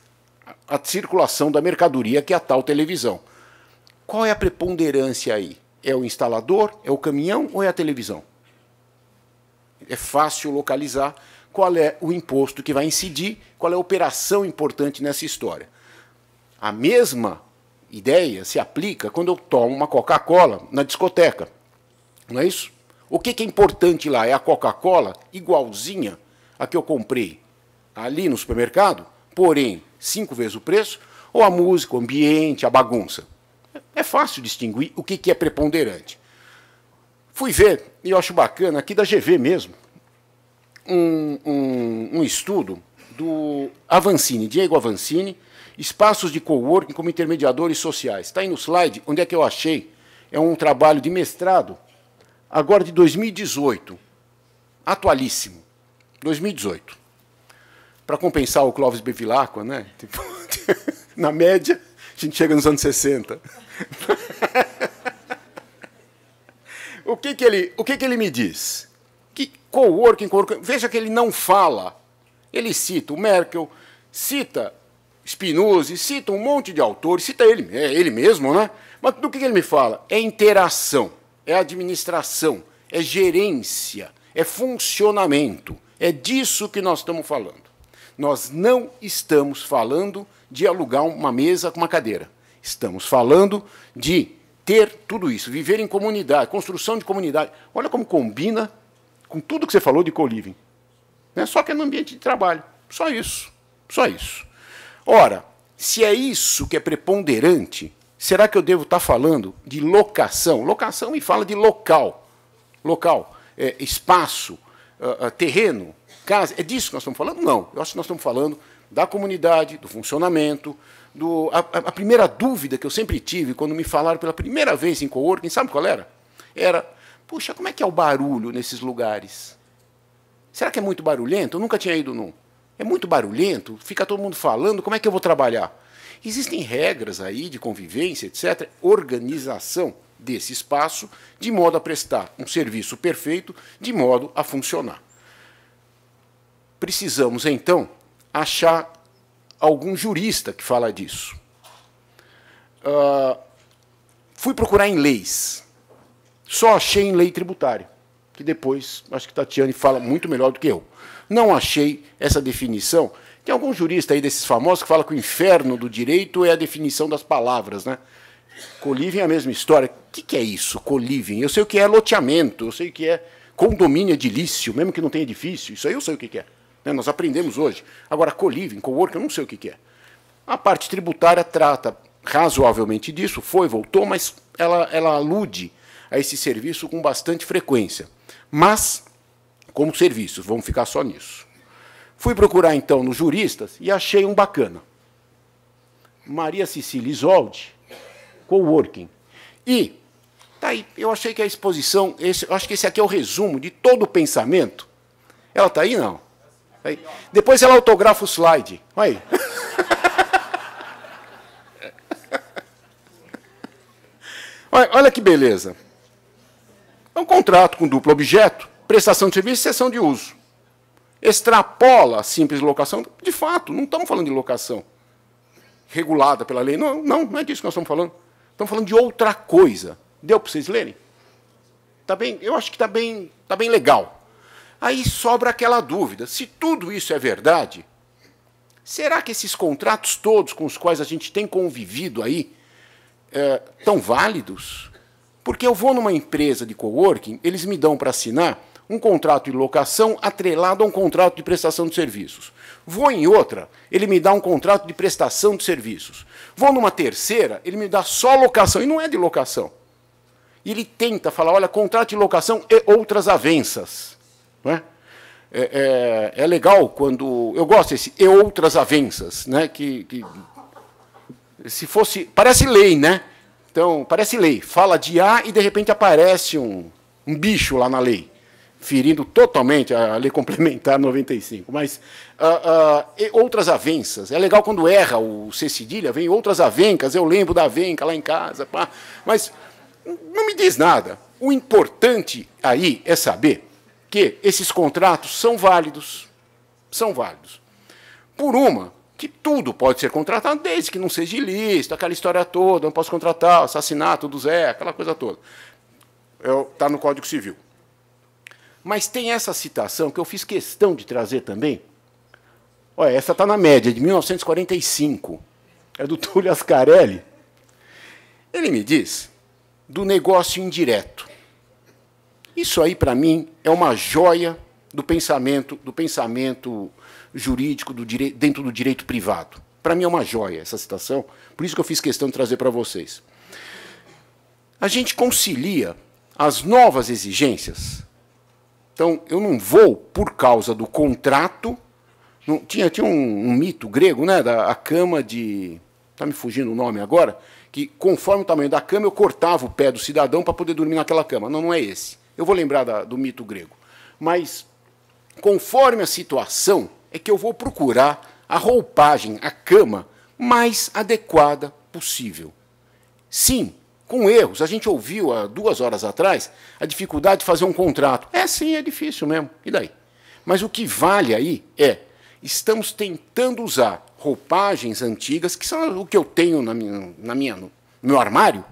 a circulação da mercadoria, que é a tal televisão. Qual é a preponderância aí? É o instalador, é o caminhão ou é a televisão? É fácil localizar qual é o imposto que vai incidir, qual é a operação importante nessa história. A mesma ideia se aplica quando eu tomo uma Coca-Cola na discoteca. Não é isso? O que é importante lá? É a Coca-Cola igualzinha a que eu comprei ali no supermercado, porém 5 vezes o preço, ou a música, o ambiente, a bagunça? É fácil distinguir o que é preponderante. Fui ver, e eu acho bacana, aqui da GV mesmo, um estudo do Avancini, Diego Avancini, espaços de coworking como intermediadores sociais. Está aí no slide, onde é que eu achei? É um trabalho de mestrado, agora de 2018, atualíssimo, 2018. Para compensar o Clóvis Bevilacqua, né? Na média, a gente chega nos anos 60. O que ele me diz? Que coworking, veja que ele não fala. Ele cita o Merkel, cita Spinoza, cita um monte de autores, cita ele mesmo, né? Mas do que ele me fala? É interação, é administração, é gerência, é funcionamento. É disso que nós estamos falando. Nós não estamos falando de alugar uma mesa com uma cadeira. Estamos falando de ter tudo isso, viver em comunidade, construção de comunidade. Olha como combina com tudo que você falou de co-living. Né? Só que é no ambiente de trabalho. Só isso. Só isso. Ora, se é isso que é preponderante, será que eu devo estar falando de locação? Locação me fala de local. Local, espaço, terreno, casa. É disso que nós estamos falando? Não. Eu acho que nós estamos falando da comunidade, do funcionamento. A primeira dúvida que eu sempre tive quando me falaram pela primeira vez em coworking, sabe qual era? Era, puxa, como é que é o barulho nesses lugares? Será que é muito barulhento? Eu nunca tinha ido num. É muito barulhento? Fica todo mundo falando, como é que eu vou trabalhar? Existem regras aí de convivência, etc., organização desse espaço, de modo a prestar um serviço perfeito, de modo a funcionar. Precisamos, então, achar algum jurista que fala disso. Fui procurar em leis. Só achei em lei tributária, que depois, acho que Tatiane fala muito melhor do que eu. Não achei essa definição Tem algum jurista aí desses famosos que fala que o inferno do direito é a definição das palavras, né? Co-living é a mesma história. O que é isso, co-living? Eu sei o que é loteamento, eu sei o que é condomínio edilício, mesmo que não tenha edifício. Isso aí eu sei o que é. Né? Nós aprendemos hoje. Agora, co-living, co-work, eu não sei o que é. A parte tributária trata razoavelmente disso, voltou, mas ela alude a esse serviço com bastante frequência. Mas, como serviços, vamos ficar só nisso. Fui procurar, então, nos juristas e achei um bacana. Maria Cecília Isolde, coworking. E, tá aí, eu achei que a exposição, eu acho que esse aqui é o resumo de todo o pensamento. Ela está aí, não? Tá aí. Depois ela autografa o slide. Olha aí. Olha que beleza. É um contrato com duplo objeto, prestação de serviço e cessão de uso. Extrapola a simples locação. De fato, não estamos falando de locação regulada pela lei. Não, não é disso que nós estamos falando. Estamos falando de outra coisa. Deu para vocês lerem? Tá bem? Eu acho que está bem legal. Aí sobra aquela dúvida. Se tudo isso é verdade, será que esses contratos todos com os quais a gente tem convivido aí estão válidos? Porque eu vou numa empresa de coworking, eles me dão para assinar um contrato de locação atrelado a um contrato de prestação de serviços. Vou em outra, ele me dá um contrato de prestação de serviços. Vou numa terceira, ele me dá só locação, e não é de locação. E ele tenta falar, olha, contrato de locação e outras avenças. Não é? É legal quando... Eu gosto desse e outras avenças, né? Que se fosse... Parece lei, né? Então, parece lei. Fala de A e, de repente, aparece um bicho lá na lei, ferindo totalmente a Lei Complementar 95. Mas e outras avenças. É legal quando erra o C cedilha, vem outras avencas, eu lembro da avenca lá em casa. Pá. Mas não me diz nada. O importante aí é saber que esses contratos são válidos. São válidos. Por uma, que tudo pode ser contratado, desde que não seja ilícito, aquela história toda, não posso contratar, assassinato do Zé, aquela coisa toda. Está no Código Civil. Mas tem essa citação que eu fiz questão de trazer também. Olha, essa está na média, de 1945. É do Túlio Ascarelli. Ele me diz do negócio indireto. Isso aí, para mim, é uma joia do pensamento jurídico dentro do direito privado. Para mim é uma joia essa citação, por isso que eu fiz questão de trazer para vocês. A gente concilia as novas exigências. Então, eu não vou, por causa do contrato... Tinha um mito grego, né, a cama de... Está me fugindo o nome agora, que conforme o tamanho da cama, eu cortava o pé do cidadão para poder dormir naquela cama. Não é esse. Eu vou lembrar do mito grego. Mas, conforme a situação, é que eu vou procurar a roupagem, a cama, mais adequada possível. Sim, com erros. A gente ouviu há 2 horas atrás a dificuldade de fazer um contrato. Sim, é difícil mesmo. E daí? Mas o que vale aí estamos tentando usar roupagens antigas, que são o que eu tenho no meu armário,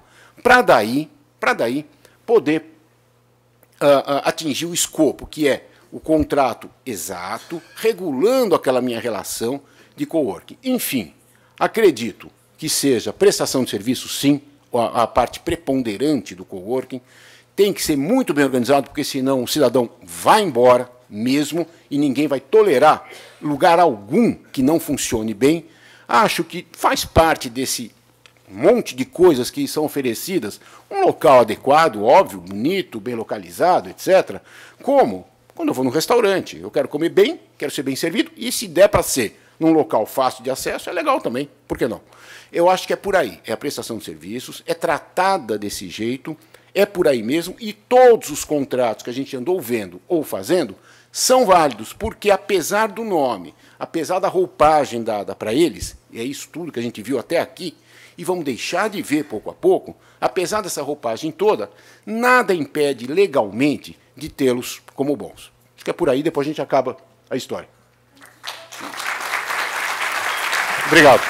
para daí poder atingir o escopo, que é o contrato exato, regulando aquela minha relação de coworking. Enfim, acredito que seja prestação de serviço, sim, a parte preponderante do coworking. Tem que ser muito bem organizado, porque senão o cidadão vai embora mesmo e ninguém vai tolerar lugar algum que não funcione bem. Acho que faz parte desse monte de coisas que são oferecidas um local adequado, óbvio, bonito, bem localizado, etc. Como quando eu vou num restaurante, eu quero comer bem, quero ser bem servido, e se der para ser num local fácil de acesso, é legal também, por que não? Eu acho que é por aí, é a prestação de serviços, é tratada desse jeito, é por aí mesmo, e todos os contratos que a gente andou vendo ou fazendo são válidos, porque apesar do nome, apesar da roupagem dada para eles, e é isso tudo que a gente viu até aqui, e vamos deixar de ver pouco a pouco, apesar dessa roupagem toda, nada impede legalmente de tê-los como bons. Acho que é por aí, depois a gente acaba a história. Obrigado.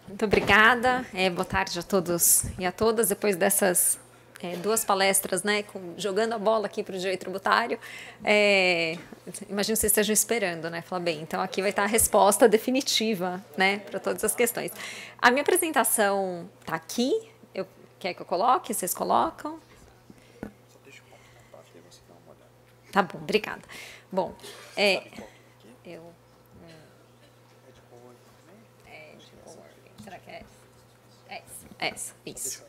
Muito obrigada. Boa tarde a todos e a todas. Depois dessas duas palestras, né, jogando a bola aqui para o direito tributário. Imagino que vocês estejam esperando, né? Falar, bem, então aqui vai estar a resposta definitiva, né, para todas as questões. A minha apresentação está aqui. Quer que eu coloque? Vocês colocam? Tá bom, obrigada. Bom, será que é essa? Isso.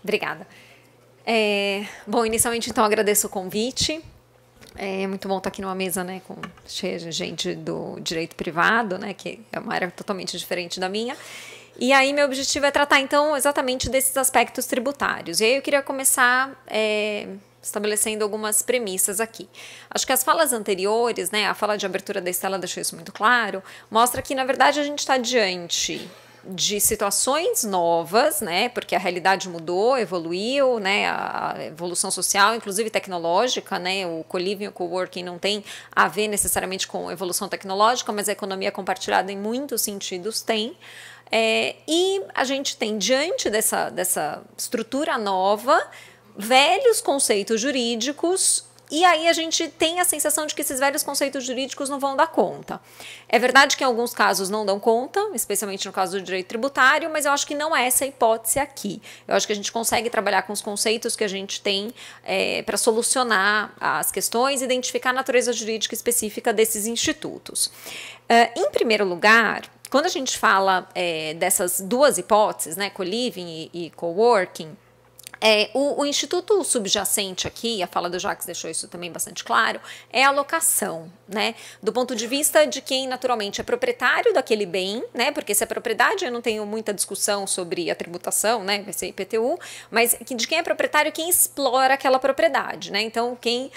Obrigada. Bom, inicialmente, então, agradeço o convite. É muito bom estar aqui numa mesa, né, cheia de gente do direito privado, né, que é uma área totalmente diferente da minha. E aí, meu objetivo é tratar, então, exatamente desses aspectos tributários. E aí eu queria começar estabelecendo algumas premissas aqui. Acho que as falas anteriores, né, a fala de abertura da Estela deixou isso muito claro, mostra que, na verdade, a gente está diante de situações novas, né, porque a realidade mudou, evoluiu, né, a evolução social, inclusive tecnológica, né, o co-living e o co-working não tem a ver necessariamente com evolução tecnológica, mas a economia compartilhada em muitos sentidos tem. E a gente tem, diante dessa estrutura nova, velhos conceitos jurídicos, e aí a gente tem a sensação de que esses velhos conceitos jurídicos não vão dar conta. É verdade que em alguns casos não dão conta, especialmente no caso do direito tributário, mas eu acho que não é essa a hipótese aqui. Eu acho que a gente consegue trabalhar com os conceitos que a gente tem para solucionar as questões e identificar a natureza jurídica específica desses institutos. Em primeiro lugar, quando a gente fala dessas duas hipóteses, né, co-living e co-working, o instituto subjacente aqui, a fala do Jacques deixou isso também bastante claro, é a locação, né? Do ponto de vista de quem naturalmente é proprietário daquele bem, né? Porque se é propriedade, eu não tenho muita discussão sobre a tributação, né? Vai ser IPTU, mas de quem é proprietário, quem explora aquela propriedade, né? Então, quem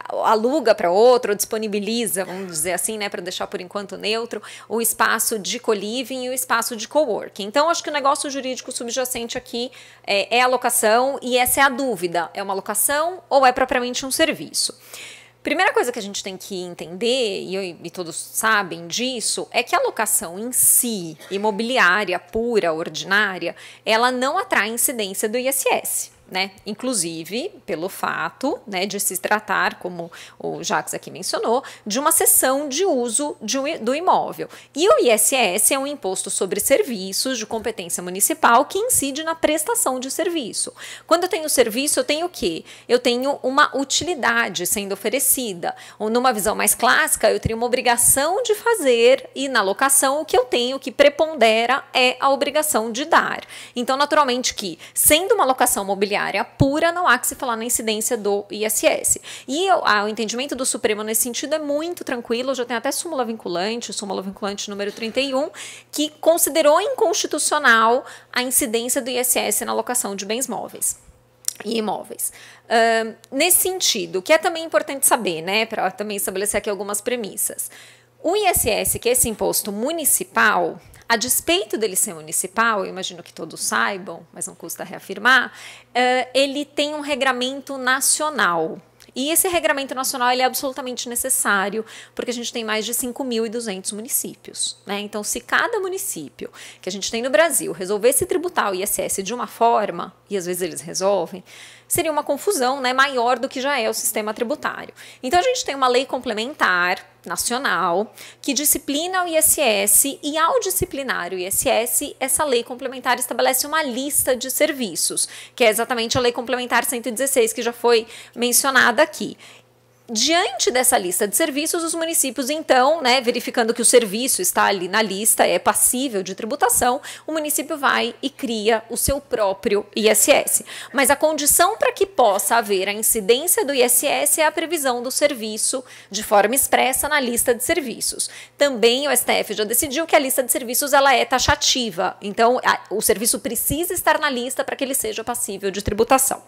aluga para outro, disponibiliza, vamos dizer assim, né? Para deixar por enquanto neutro, o espaço de co-living e o espaço de co-working. Então, acho que o negócio jurídico subjacente aqui é a locação, e essa é a dúvida, é uma locação ou é propriamente um serviço? Primeira coisa que a gente tem que entender, e todos sabem disso, é que a locação em si, imobiliária, pura, ordinária, ela não atrai incidência do ISS. Né? Inclusive pelo fato, né, de se tratar, como o Jacques aqui mencionou, de uma cessão de uso do imóvel. E o ISS é um imposto sobre serviços de competência municipal que incide na prestação de serviço. Quando eu tenho serviço, eu tenho o quê? Eu tenho uma utilidade sendo oferecida. Ou numa visão mais clássica, eu teria uma obrigação de fazer, e na locação o que eu tenho que prepondera é a obrigação de dar. Então, naturalmente que, sendo uma locação mobiliária pura, não há que se falar na incidência do ISS. E o entendimento do Supremo nesse sentido é muito tranquilo, já tem até súmula vinculante número 31, que considerou inconstitucional a incidência do ISS na locação de bens móveis e imóveis. Nesse sentido, que é também importante saber, né, para também estabelecer aqui algumas premissas. O ISS, que é esse imposto municipal, a despeito dele ser municipal, eu imagino que todos saibam, mas não custa reafirmar, ele tem um regramento nacional. E esse regramento nacional ele é absolutamente necessário, porque a gente tem mais de 5.200 municípios. Né? Então, se cada município que a gente tem no Brasil resolvesse tributar o ISS de uma forma, e às vezes eles resolvem, seria uma confusão, né, maior do que já é o sistema tributário. Então, a gente tem uma lei complementar nacional que disciplina o ISS, e ao disciplinar o ISS, essa lei complementar estabelece uma lista de serviços, que é exatamente a Lei Complementar 116, que já foi mencionada aqui. Diante dessa lista de serviços, os municípios, então, né, verificando que o serviço está ali na lista, é passível de tributação, o município vai e cria o seu próprio ISS. Mas a condição para que possa haver a incidência do ISS é a previsão do serviço de forma expressa na lista de serviços. Também o STF já decidiu que a lista de serviços ela é taxativa, então o serviço precisa estar na lista para que ele seja passível de tributação.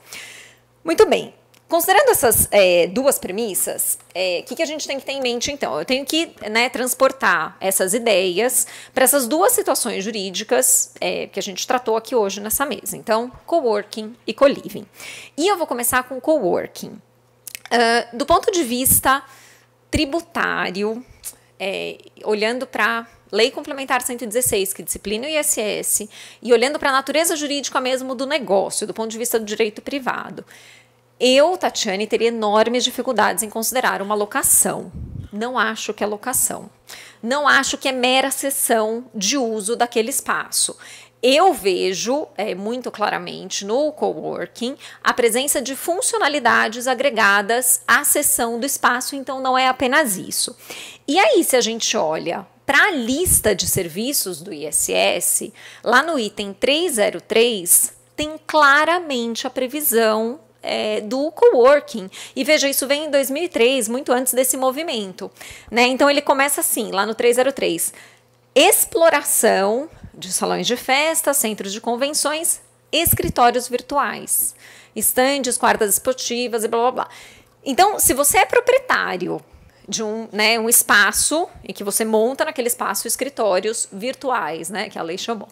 Muito bem. Considerando essas duas premissas, o que a gente tem que ter em mente, então? Eu tenho que, né, transportar essas ideias para essas duas situações jurídicas que a gente tratou aqui hoje nessa mesa. Então, coworking e co-living. E eu vou começar com coworking. Do ponto de vista tributário, olhando para Lei Complementar 116, que disciplina o ISS, e olhando para a natureza jurídica mesmo do negócio, do ponto de vista do direito privado, eu, Tatiane, teria enormes dificuldades em considerar uma locação. Não acho que é locação. Não acho que é mera cessão de uso daquele espaço. Eu vejo muito claramente no coworking a presença de funcionalidades agregadas à cessão do espaço, então não é apenas isso. E aí, se a gente olha para a lista de serviços do ISS, lá no item 303, tem claramente a previsão do coworking. E veja, isso vem em 2003, muito antes desse movimento, né? Então ele começa assim, lá no 303, exploração de salões de festa, centros de convenções, escritórios virtuais, estandes, quartas esportivas e blá blá blá. Então, se você é proprietário de um espaço e que você monta naquele espaço escritórios virtuais, né, que a lei chamou,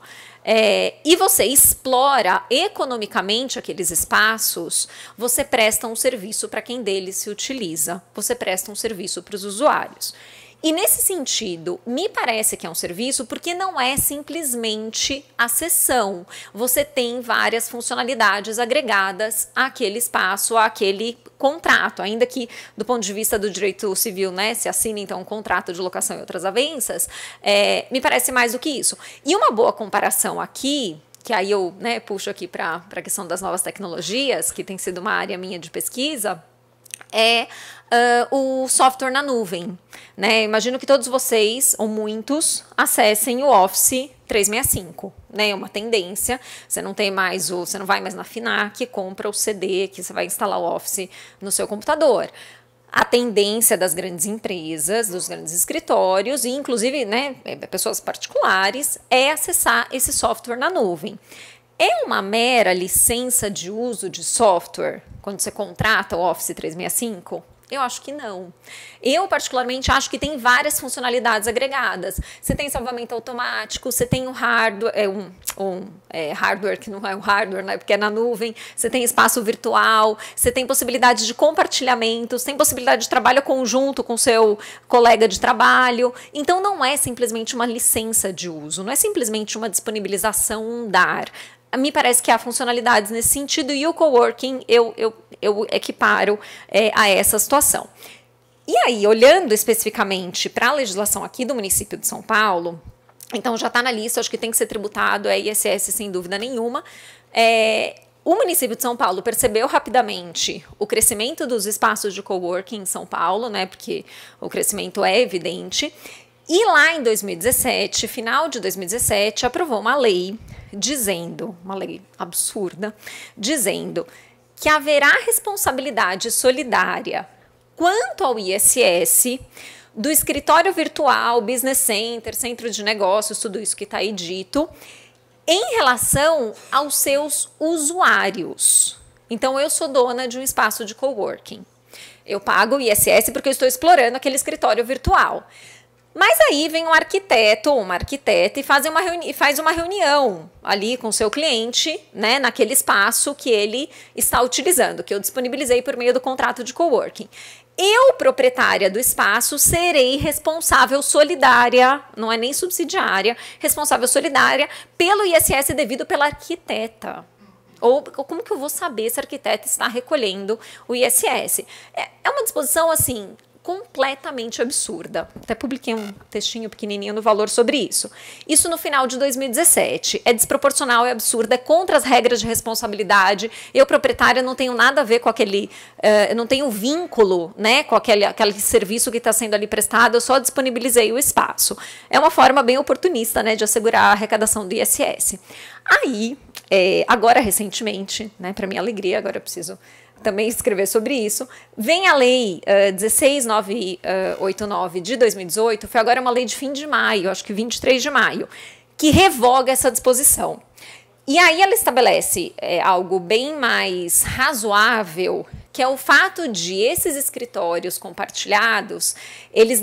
e você explora economicamente aqueles espaços, você presta um serviço para quem deles se utiliza, você presta um serviço para os usuários. E nesse sentido, me parece que é um serviço porque não é simplesmente a cessão. Você tem várias funcionalidades agregadas àquele espaço, àquele contrato, ainda que do ponto de vista do direito civil, né, se assina então um contrato de locação e outras avenças, me parece mais do que isso. E uma boa comparação aqui, que aí eu puxo aqui para a questão das novas tecnologias, que tem sido uma área minha de pesquisa, é o software na nuvem, né? Imagino que todos vocês, ou muitos, acessem o Office 365, né? É uma tendência. Você não tem mais você não vai mais na FINAC, compra o CD que você vai instalar o Office no seu computador. A tendência das grandes empresas, dos grandes escritórios e inclusive, né, pessoas particulares, é acessar esse software na nuvem. É uma mera licença de uso de software quando você contrata o Office 365? Eu acho que não. Eu, particularmente, acho que tem várias funcionalidades agregadas. Você tem salvamento automático, você tem um hardware, hardware que não é um hardware, né, porque é na nuvem, você tem espaço virtual, você tem possibilidade de compartilhamento, você tem possibilidade de trabalho conjunto com seu colega de trabalho. Então, não é simplesmente uma licença de uso, não é simplesmente uma disponibilização, um dar. Me parece que há funcionalidades nesse sentido e o coworking eu equiparo a essa situação. E aí, olhando especificamente para a legislação aqui do município de São Paulo, então já está na lista, acho que tem que ser tributado, ISS sem dúvida nenhuma. O município de São Paulo percebeu rapidamente o crescimento dos espaços de coworking em São Paulo, né, porque o crescimento é evidente. E lá em 2017, final de 2017, aprovou uma lei dizendo, uma lei absurda, dizendo que haverá responsabilidade solidária quanto ao ISS do escritório virtual, business center, centro de negócios, tudo isso que está aí dito, em relação aos seus usuários. Então, eu sou dona de um espaço de coworking. Eu pago o ISS porque eu estou explorando aquele escritório virtual. Mas aí vem um arquiteto ou uma arquiteta e faz uma reunião ali com o seu cliente, né, naquele espaço que ele está utilizando, que eu disponibilizei por meio do contrato de coworking. Eu, proprietária do espaço, serei responsável solidária, não é nem subsidiária, responsável solidária pelo ISS devido pela arquiteta. Ou como que eu vou saber se a arquiteta está recolhendo o ISS? É uma disposição, assim, completamente absurda. Até publiquei um textinho pequenininho no Valor sobre isso. Isso no final de 2017. É desproporcional, é absurdo, é contra as regras de responsabilidade. Eu, proprietária, não tenho nada a ver com aquele... não tenho vínculo, né, com aquele serviço que está sendo ali prestado, eu só disponibilizei o espaço. É uma forma bem oportunista, né, de assegurar a arrecadação do ISS. Aí, agora recentemente, né, para minha alegria, agora eu preciso também escrever sobre isso, vem a lei 16989 de 2018, foi agora uma lei de fim de maio, acho que 23 de maio, que revoga essa disposição. E aí ela estabelece algo bem mais razoável, que é o fato de esses escritórios compartilhados, eles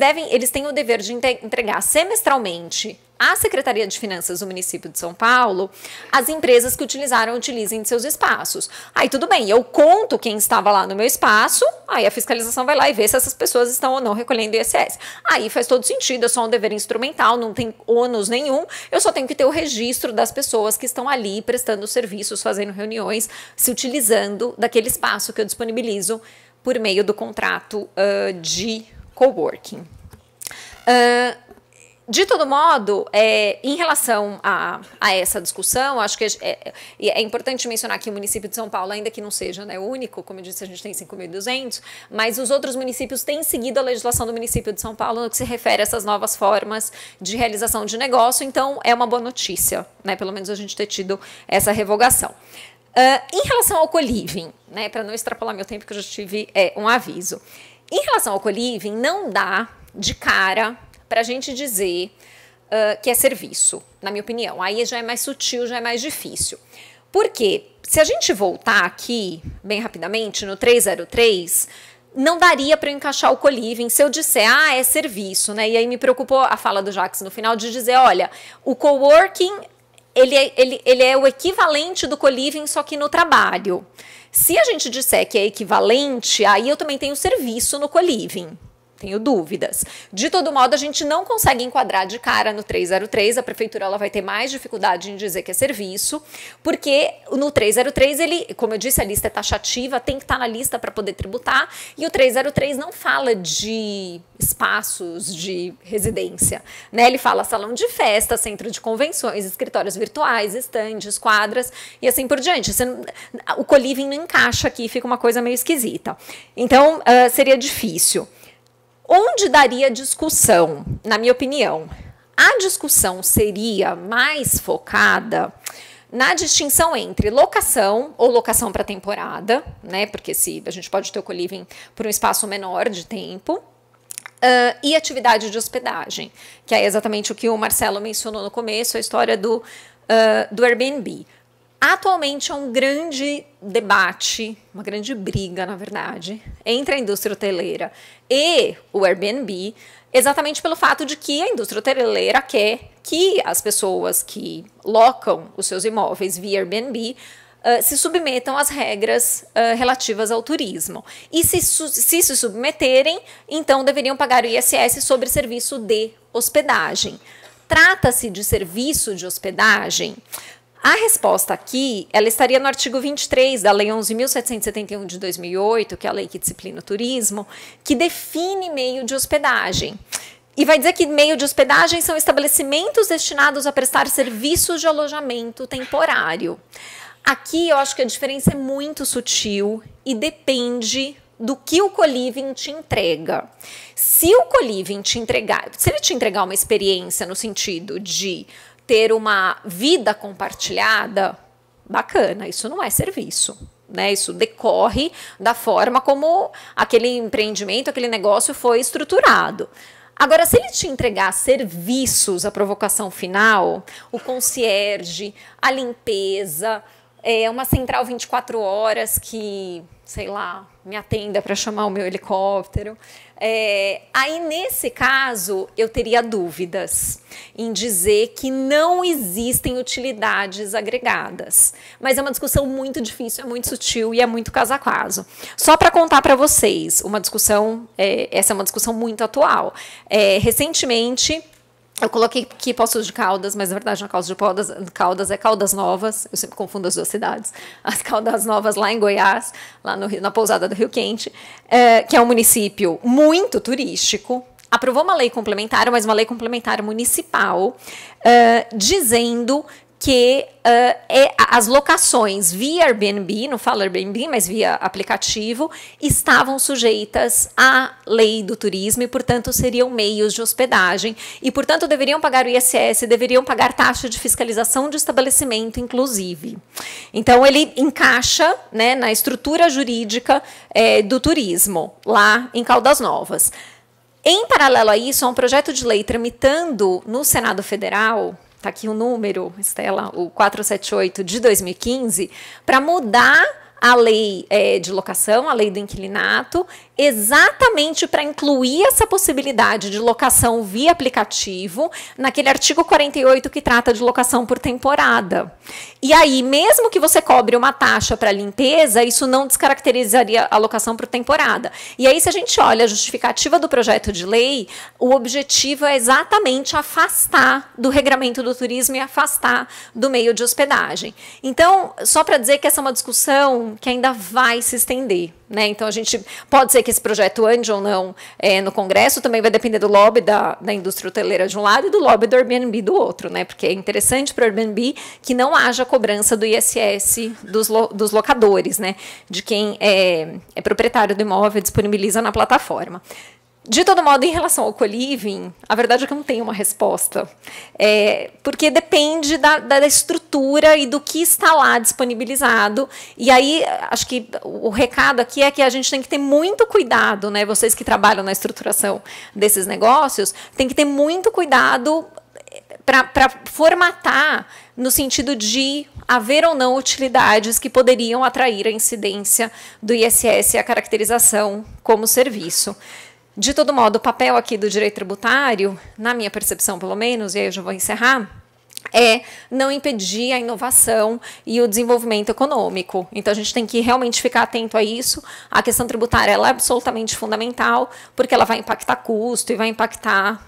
têm o dever de entregar semestralmente à Secretaria de Finanças do município de São Paulo as empresas que utilizem seus espaços. Aí tudo bem, eu conto quem estava lá no meu espaço, aí a fiscalização vai lá e vê se essas pessoas estão ou não recolhendo ISS. Aí faz todo sentido, é só um dever instrumental, não tem ônus nenhum, eu só tenho que ter o registro das pessoas que estão ali prestando serviços, fazendo reuniões, se utilizando daquele espaço que eu disponibilizo por meio do contrato de coworking. De todo modo, em relação a essa discussão, acho que é importante mencionar que o município de São Paulo, ainda que não seja, né, único, como eu disse, a gente tem 5.200, mas os outros municípios têm seguido a legislação do município de São Paulo no que se refere a essas novas formas de realização de negócio, então é uma boa notícia, né, pelo menos a gente ter tido essa revogação. Em relação ao co-living, né, para não extrapolar meu tempo, que eu já tive um aviso. Em relação ao co-living, não dá de cara para a gente dizer que é serviço, na minha opinião. Aí já é mais sutil, já é mais difícil. Por quê? Se a gente voltar aqui, bem rapidamente, no 303, não daria para eu encaixar o co-living se eu disser, é serviço, né? E aí me preocupou a fala do Jacques no final de dizer, olha, o coworking, ele é o equivalente do co-living, só que no trabalho. Se a gente disser que é equivalente, aí eu também tenho serviço no co-living. Tenho dúvidas. De todo modo, a gente não consegue enquadrar de cara no 303, a prefeitura ela vai ter mais dificuldade em dizer que é serviço, porque no 303, ele, como eu disse, a lista é taxativa, tem que estar na lista para poder tributar, e o 303 não fala de espaços de residência, né? Ele fala salão de festa, centro de convenções, escritórios virtuais, estandes, quadras e assim por diante. O co-living não encaixa aqui, fica uma coisa meio esquisita. Então, seria difícil. Onde daria discussão, na minha opinião? A discussão seria mais focada na distinção entre locação ou locação para temporada, né? Porque a gente pode ter o co-living por um espaço menor de tempo, e atividade de hospedagem, que é exatamente o que o Marcelo mencionou no começo, a história do Airbnb. Atualmente é um grande debate, uma grande briga, na verdade, entre a indústria hoteleira e o Airbnb, exatamente pelo fato de que a indústria hoteleira quer que as pessoas que locam os seus imóveis via Airbnb se submetam às regras relativas ao turismo. E se submeterem, então deveriam pagar o ISS sobre serviço de hospedagem. Trata-se de serviço de hospedagem? A resposta aqui, ela estaria no artigo 23 da Lei 11.771 de 2008, que é a lei que disciplina o turismo, que define meio de hospedagem. E vai dizer que meio de hospedagem são estabelecimentos destinados a prestar serviços de alojamento temporário. Aqui eu acho que a diferença é muito sutil e depende do que o co-living te entrega. Se o co-living te entregar uma experiência no sentido de ter uma vida compartilhada, bacana, isso não é serviço, né? Isso decorre da forma como aquele empreendimento, aquele negócio foi estruturado. Agora, se ele te entregar serviços, a provocação final, o concierge, a limpeza, uma central 24 horas que, sei lá, me atenda para chamar o meu helicóptero, aí nesse caso eu teria dúvidas em dizer que não existem utilidades agregadas. Mas é uma discussão muito difícil, é muito sutil e é muito caso a caso. Só para contar para vocês, essa é uma discussão muito atual. Recentemente, eu coloquei aqui Poços de Caldas, mas na verdade na Caldas é Caldas Novas, eu sempre confundo as duas cidades. As Caldas Novas lá em Goiás, lá na pousada do Rio Quente, que é um município muito turístico, aprovou uma lei complementar, mas uma lei complementar municipal, dizendo que as locações via Airbnb, não falo Airbnb, mas via aplicativo, estavam sujeitas à lei do turismo e, portanto, seriam meios de hospedagem e, portanto, deveriam pagar o ISS, deveriam pagar taxa de fiscalização de estabelecimento, inclusive. Então, ele encaixa, né, na estrutura jurídica do turismo, lá em Caldas Novas. Em paralelo a isso, há um projeto de lei tramitando no Senado Federal, está aqui o número, Estela, o 478 de 2015, para mudar a lei de locação, a lei do inquilinato, exatamente para incluir essa possibilidade de locação via aplicativo naquele artigo 48 que trata de locação por temporada. E aí, mesmo que você cobre uma taxa para limpeza, isso não descaracterizaria a locação por temporada. E aí, se a gente olha a justificativa do projeto de lei, o objetivo é exatamente afastar do regramento do turismo e afastar do meio de hospedagem. Então, só para dizer que essa é uma discussão que ainda vai se estender, né? Então, a gente pode ser que esse projeto ande ou não no Congresso, também vai depender do lobby da indústria hoteleira de um lado e do lobby do Airbnb do outro, né? Porque é interessante para o Airbnb que não haja cobrança do ISS dos locadores, né? De quem é proprietário do imóvel e disponibiliza na plataforma. De todo modo, em relação ao co-living, a verdade é que eu não tenho uma resposta. Porque depende da estrutura e do que está lá disponibilizado. E aí, acho que o recado aqui é que a gente tem que ter muito cuidado, né? Vocês que trabalham na estruturação desses negócios, tem que ter muito cuidado para formatar no sentido de haver ou não utilidades que poderiam atrair a incidência do ISS e a caracterização como serviço. De todo modo, o papel aqui do direito tributário, na minha percepção pelo menos, e aí eu já vou encerrar, é não impedir a inovação e o desenvolvimento econômico. Então, a gente tem que realmente ficar atento a isso. A questão tributária ela é absolutamente fundamental, porque ela vai impactar custo e vai impactar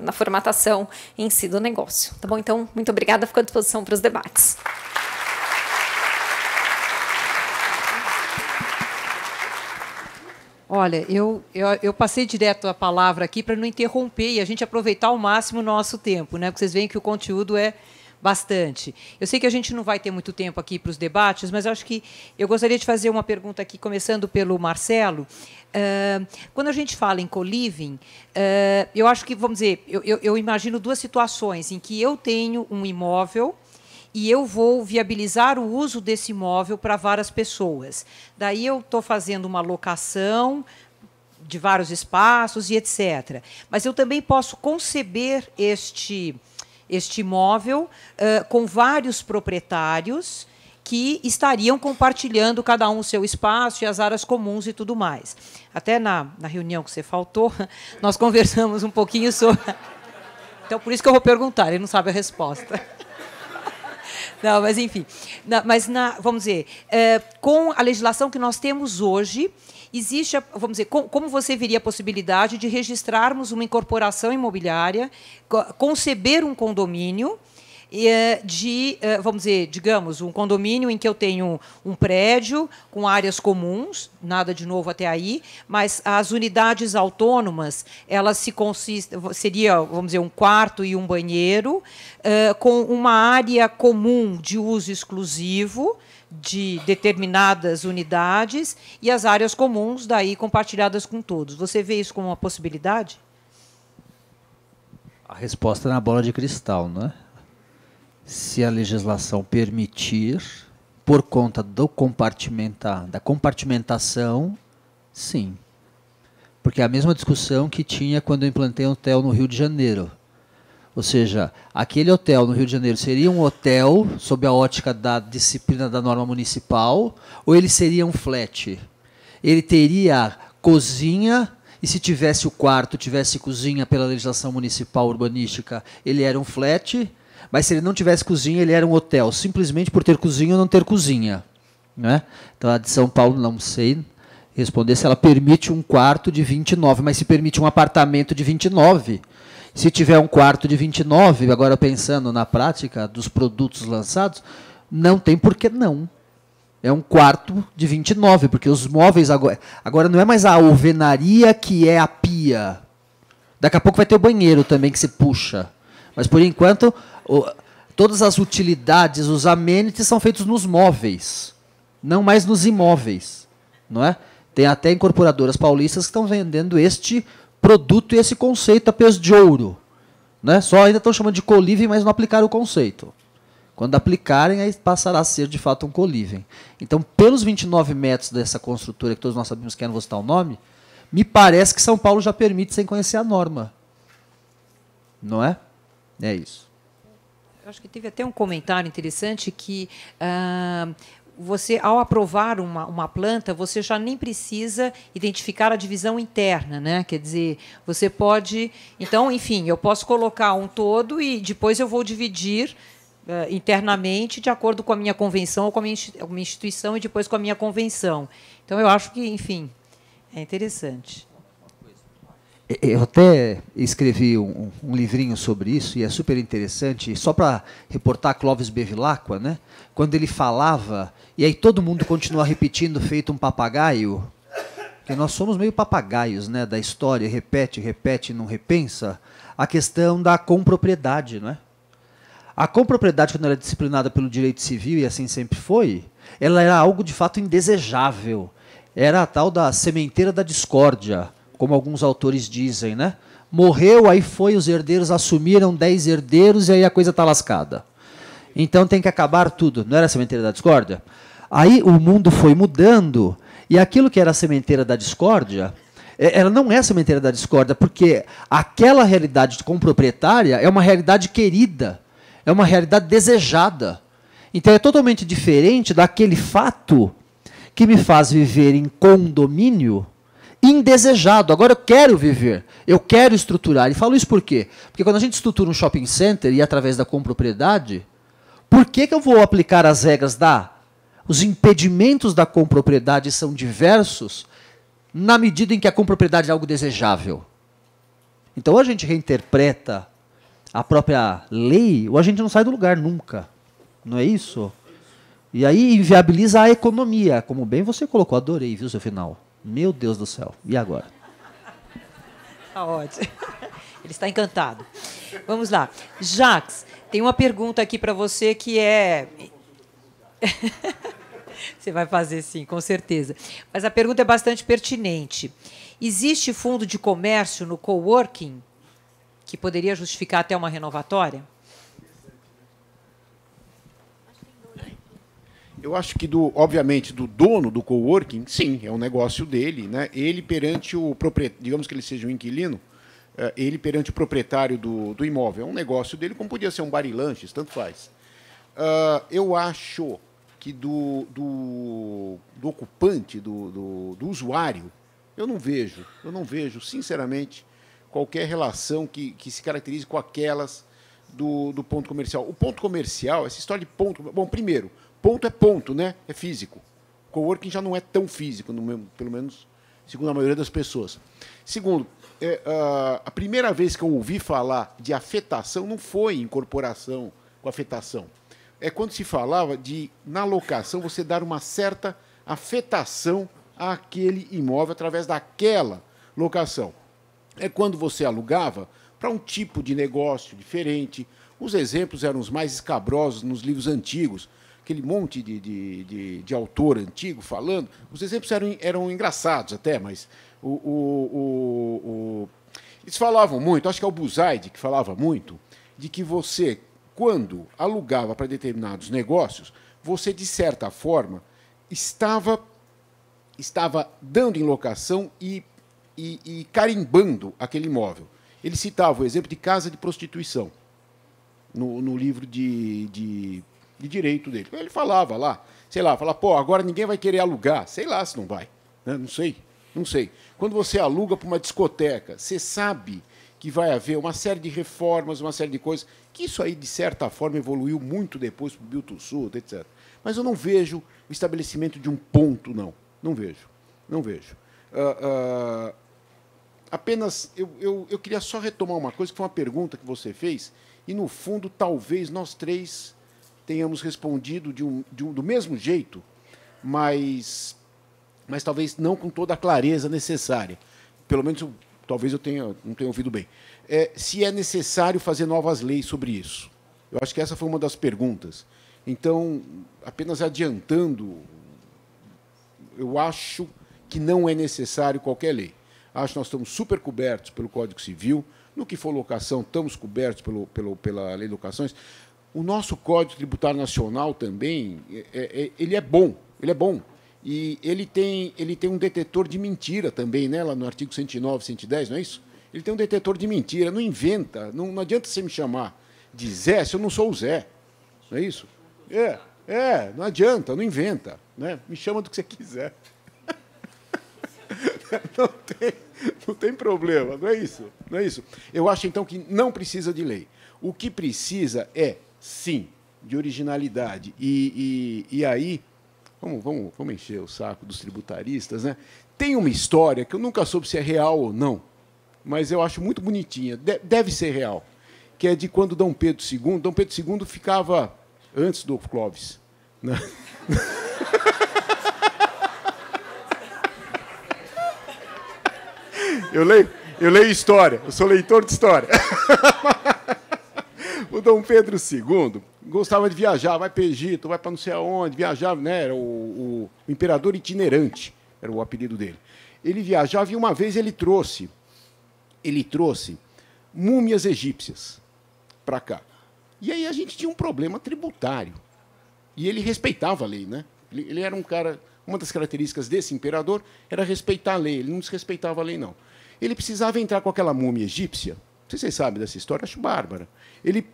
na formatação em si do negócio. Tá bom? Então, muito obrigada. Fico à disposição para os debates. Olha, eu passei direto a palavra aqui para não interromper e a gente aproveitar ao máximo o nosso tempo, né? Porque vocês veem que o conteúdo é bastante. Eu sei que a gente não vai ter muito tempo aqui para os debates, mas acho que eu gostaria de fazer uma pergunta aqui, começando pelo Marcelo. Quando a gente fala em co-living, eu acho que, vamos dizer, eu imagino duas situações em que eu tenho um imóvel e eu vou viabilizar o uso desse imóvel para várias pessoas. Daí eu estou fazendo uma locação de vários espaços e etc. Mas eu também posso conceber este imóvel com vários proprietários que estariam compartilhando cada um o seu espaço e as áreas comuns e tudo mais. Até na reunião que você faltou, nós conversamos um pouquinho sobre... Então, por isso que eu vou perguntar, ele não sabe a resposta. Não, mas, enfim. Vamos dizer, com a legislação que nós temos hoje, existe, vamos dizer, como você veria a possibilidade de registrarmos uma incorporação imobiliária, conceber um condomínio, vamos dizer, digamos, um condomínio em que eu tenho um prédio com áreas comuns, nada de novo até aí, mas as unidades autônomas, elas seria, vamos dizer, um quarto e um banheiro, com uma área comum de uso exclusivo de determinadas unidades e as áreas comuns daí compartilhadas com todos. Você vê isso como uma possibilidade? A resposta é na bola de cristal, não é? Se a legislação permitir, por conta da compartimentação, sim. Porque é a mesma discussão que tinha quando eu implantei um hotel no Rio de Janeiro. Ou seja, aquele hotel no Rio de Janeiro seria um hotel sob a ótica da disciplina da norma municipal, ou ele seria um flat? Ele teria cozinha, e se tivesse o quarto, tivesse cozinha pela legislação municipal urbanística, ele era um flat. Mas se ele não tivesse cozinha, ele era um hotel, simplesmente por ter cozinha ou não ter cozinha. Né? Então, a de São Paulo, não sei responder se ela permite um quarto de 29, mas se permite um apartamento de 29. Se tiver um quarto de 29, agora pensando na prática dos produtos lançados, não tem por que não. É um quarto de 29, porque os móveis agora não é mais a alvenaria que é a pia. Daqui a pouco vai ter o banheiro também que se puxa. Mas, por enquanto, todas as utilidades, os amenities são feitos nos móveis, não mais nos imóveis. Não é? Tem até incorporadoras paulistas que estão vendendo este produto e esse conceito a peso de ouro. Né? Só ainda estão chamando de co-living, mas não aplicaram o conceito. Quando aplicarem, aí passará a ser, de fato, um co-living. Então, pelos 29 metros dessa construtora, que todos nós sabemos que é, não vou citar o nome, me parece que São Paulo já permite sem conhecer a norma. Não é? É isso. Eu acho que teve até um comentário interessante que você, ao aprovar uma planta, você já nem precisa identificar a divisão interna, né? Quer dizer, você pode... Então, enfim, eu posso colocar um todo e depois eu vou dividir internamente de acordo com a minha convenção ou com a minha instituição e depois com a minha convenção. Então, eu acho que, enfim, é interessante. Eu até escrevi um livrinho sobre isso, e é super interessante, só para reportar Clóvis Bevilacqua, né? Quando ele falava, e aí todo mundo continua repetindo, feito um papagaio, porque nós somos meio papagaios, né, da história, repete, repete, não repensa, a questão da compropriedade, não é? A compropriedade, quando ela é disciplinada pelo direito civil, e assim sempre foi, ela era algo de fato indesejável. Era a tal da sementeira da discórdia, como alguns autores dizem, né? Morreu, aí foi, os herdeiros assumiram 10 herdeiros e aí a coisa está lascada. Então tem que acabar tudo. Não era a sementeira da discórdia? Aí o mundo foi mudando e aquilo que era a sementeira da discórdia, ela não é a sementeira da discórdia, porque aquela realidade comproprietária é uma realidade querida, é uma realidade desejada. Então é totalmente diferente daquele fato que me faz viver em condomínio indesejado. Agora eu quero viver, eu quero estruturar. E falo isso por quê? Porque quando a gente estrutura um shopping center e através da compropriedade, por que eu vou aplicar as regras os impedimentos da compropriedade são diversos na medida em que a compropriedade é algo desejável? Então, ou a gente reinterpreta a própria lei, ou a gente não sai do lugar nunca. Não é isso? E aí inviabiliza a economia, como bem você colocou. Adorei, viu, seu final? Meu Deus do céu. E agora? Está ótimo. Ele está encantado. Vamos lá. Jacques, tem uma pergunta aqui para você que é... Você vai fazer sim, com certeza. Mas a pergunta é bastante pertinente. Existe fundo de comércio no coworking que poderia justificar até uma renovatória? Eu acho que, obviamente, do dono do coworking, sim, é um negócio dele, né? Ele perante o proprietário, digamos que ele seja um inquilino, ele perante o proprietário do imóvel, é um negócio dele, como podia ser um bar e lanches, tanto faz. Eu acho que do ocupante, do usuário, eu não vejo, sinceramente, qualquer relação que se caracterize com aquelas do ponto comercial. O ponto comercial, essa história de ponto... Bom, primeiro, ponto é ponto, né? É físico. Coworking já não é tão físico, pelo menos segundo a maioria das pessoas. Segundo, a primeira vez que eu ouvi falar de afetação não foi incorporação com afetação. É quando se falava de, na locação, você dar uma certa afetação àquele imóvel através daquela locação. É quando você alugava para um tipo de negócio diferente. Os exemplos eram os mais escabrosos nos livros antigos, aquele monte de autor antigo falando. Os exemplos eram engraçados até, mas eles falavam muito, acho que é o Buzaide que falava muito, de que você, quando alugava para determinados negócios, você, de certa forma, estava dando em locação e carimbando aquele imóvel. Ele citava o exemplo de casa de prostituição no livro de direito dele. Ele falava lá, pô, agora ninguém vai querer alugar. Sei lá se não vai, né? Não sei. Quando você aluga para uma discoteca, você sabe que vai haver uma série de reformas, uma série de coisas, que isso aí, de certa forma, evoluiu muito depois para o Biltussud, etc. Mas eu não vejo o estabelecimento de um ponto, não. Não vejo. Apenas, eu queria só retomar uma coisa, que foi uma pergunta que você fez, e, no fundo, talvez nós três tenhamos respondido do mesmo jeito, mas talvez não com toda a clareza necessária. Pelo menos, talvez eu não tenha ouvido bem. Se é necessário fazer novas leis sobre isso. Eu acho que essa foi uma das perguntas. Então, apenas adiantando, eu acho que não é necessário qualquer lei. Acho que nós estamos super cobertos pelo Código Civil. No que for locação, estamos cobertos pela Lei de Locações. O nosso Código Tributário Nacional também, ele é bom. E ele tem um detetor de mentira também, né, lá no artigo 109, 110, não é isso? Ele tem um detetor de mentira, não inventa, não adianta você me chamar de Zé se eu não sou o Zé, não é isso? Não adianta, não inventa. Né? Me chama do que você quiser. Não tem problema, não é isso. Não é isso. Eu acho, então, que não precisa de lei. O que precisa é, sim, de originalidade. E aí, vamos encher o saco dos tributaristas, né? Tem uma história que eu nunca soube se é real ou não, mas eu acho muito bonitinha, deve ser real, que é de quando Dom Pedro II ficava antes do Clóvis. Né? Eu leio história, eu sou leitor de história. O Dom Pedro II gostava de viajar, vai para o Egito, vai para não sei aonde, viajava, né? Era o imperador itinerante, era o apelido dele. Ele viajava e uma vez ele trouxe múmias egípcias para cá. E aí a gente tinha um problema tributário. E ele respeitava a lei, né? Ele era um cara. Uma das características desse imperador era respeitar a lei. Ele não desrespeitava a lei, não. Ele precisava entrar com aquela múmia egípcia. Não sei se vocês sabem dessa história, acho bárbara. Ele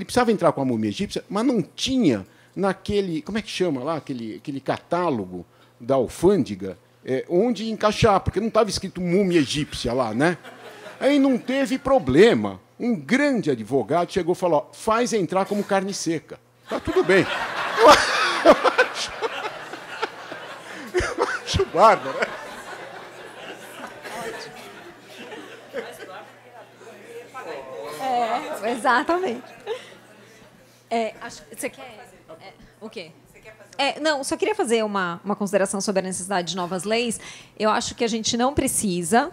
precisava entrar com a múmia egípcia, mas não tinha naquele. Como é que chama lá? Aquele catálogo da alfândega, onde encaixar, porque não estava escrito múmia egípcia lá, né? Aí não teve problema. Um grande advogado chegou e falou: faz entrar como carne seca. Tá tudo bem. Eu acho bárbaro. Exatamente. Você quer... o quê? Não, só queria fazer uma consideração sobre a necessidade de novas leis. Eu acho que a gente não precisa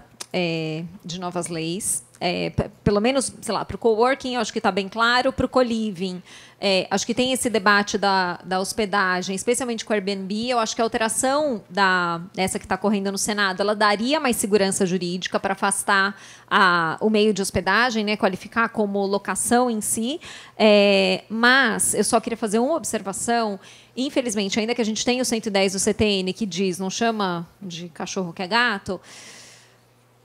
de novas leis. Pelo menos, sei lá, para o coworking, eu acho que está bem claro. Para o co-living, acho que tem esse debate da hospedagem, especialmente com o Airbnb. Eu acho que a alteração dessa que está correndo no Senado, ela daria mais segurança jurídica para afastar o meio de hospedagem, né, qualificar como locação em si. Mas eu só queria fazer uma observação. Infelizmente, ainda que a gente tenha o 110 do CTN, que diz, não chama de cachorro que é gato,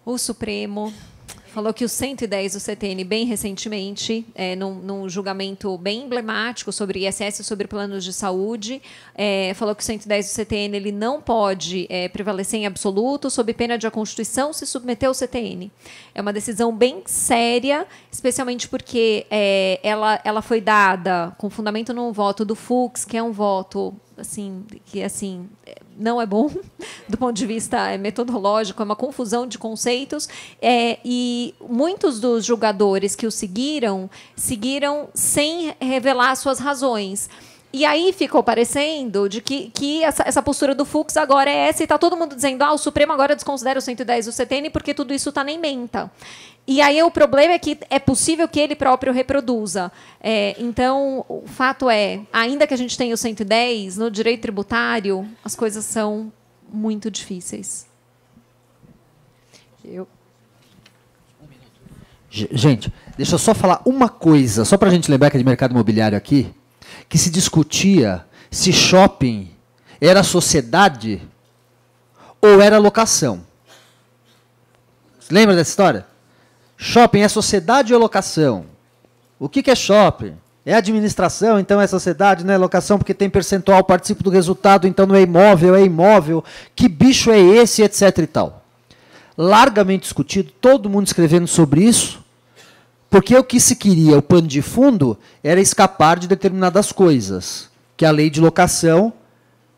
o Supremo falou que o 110 do CTN, bem recentemente, num julgamento bem emblemático sobre ISS e sobre planos de saúde, falou que o 110 do CTN ele não pode prevalecer em absoluto, sob pena de a Constituição se submeter ao CTN. É uma decisão bem séria, especialmente porque ela foi dada com fundamento no voto do Fux, que é um voto que não é bom do ponto de vista metodológico, é uma confusão de conceitos, e muitos dos julgadores que o seguiram sem revelar suas razões. E aí ficou parecendo de que essa postura do Fux agora é essa, e está todo mundo dizendo o Supremo agora desconsidera o 110 do CTN porque tudo isso está na ementa. E aí o problema é que é possível que ele próprio reproduza. Então, o fato é, ainda que a gente tenha o 110, no direito tributário, as coisas são muito difíceis. Gente, deixa eu só falar uma coisa, só para a gente lembrar que é de mercado imobiliário aqui, que se discutia se shopping era sociedade ou era locação. Você lembra dessa história? Shopping é sociedade ou locação? O que é shopping? É administração, então é sociedade, não é locação, porque tem percentual, participa do resultado, então não é imóvel, é imóvel. Que bicho é esse, etc. e tal. Largamente discutido, todo mundo escrevendo sobre isso, porque o que se queria, o pano de fundo, era escapar de determinadas coisas, que a lei de locação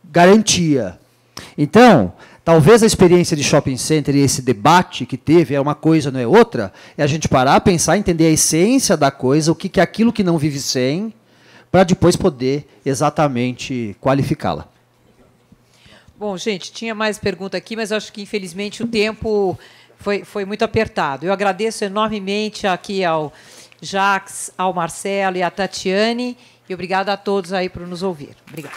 garantia. Então, talvez a experiência de shopping center e esse debate que teve, é uma coisa, não é outra, é a gente parar, pensar, entender a essência da coisa, o que é aquilo que não vive sem, para depois poder exatamente qualificá-la. Bom, gente, tinha mais pergunta aqui, mas acho que, infelizmente, o tempo foi muito apertado. Eu agradeço enormemente aqui ao Jacques, ao Marcelo e à Tatiane, e obrigada a todos aí por nos ouvir. Obrigada.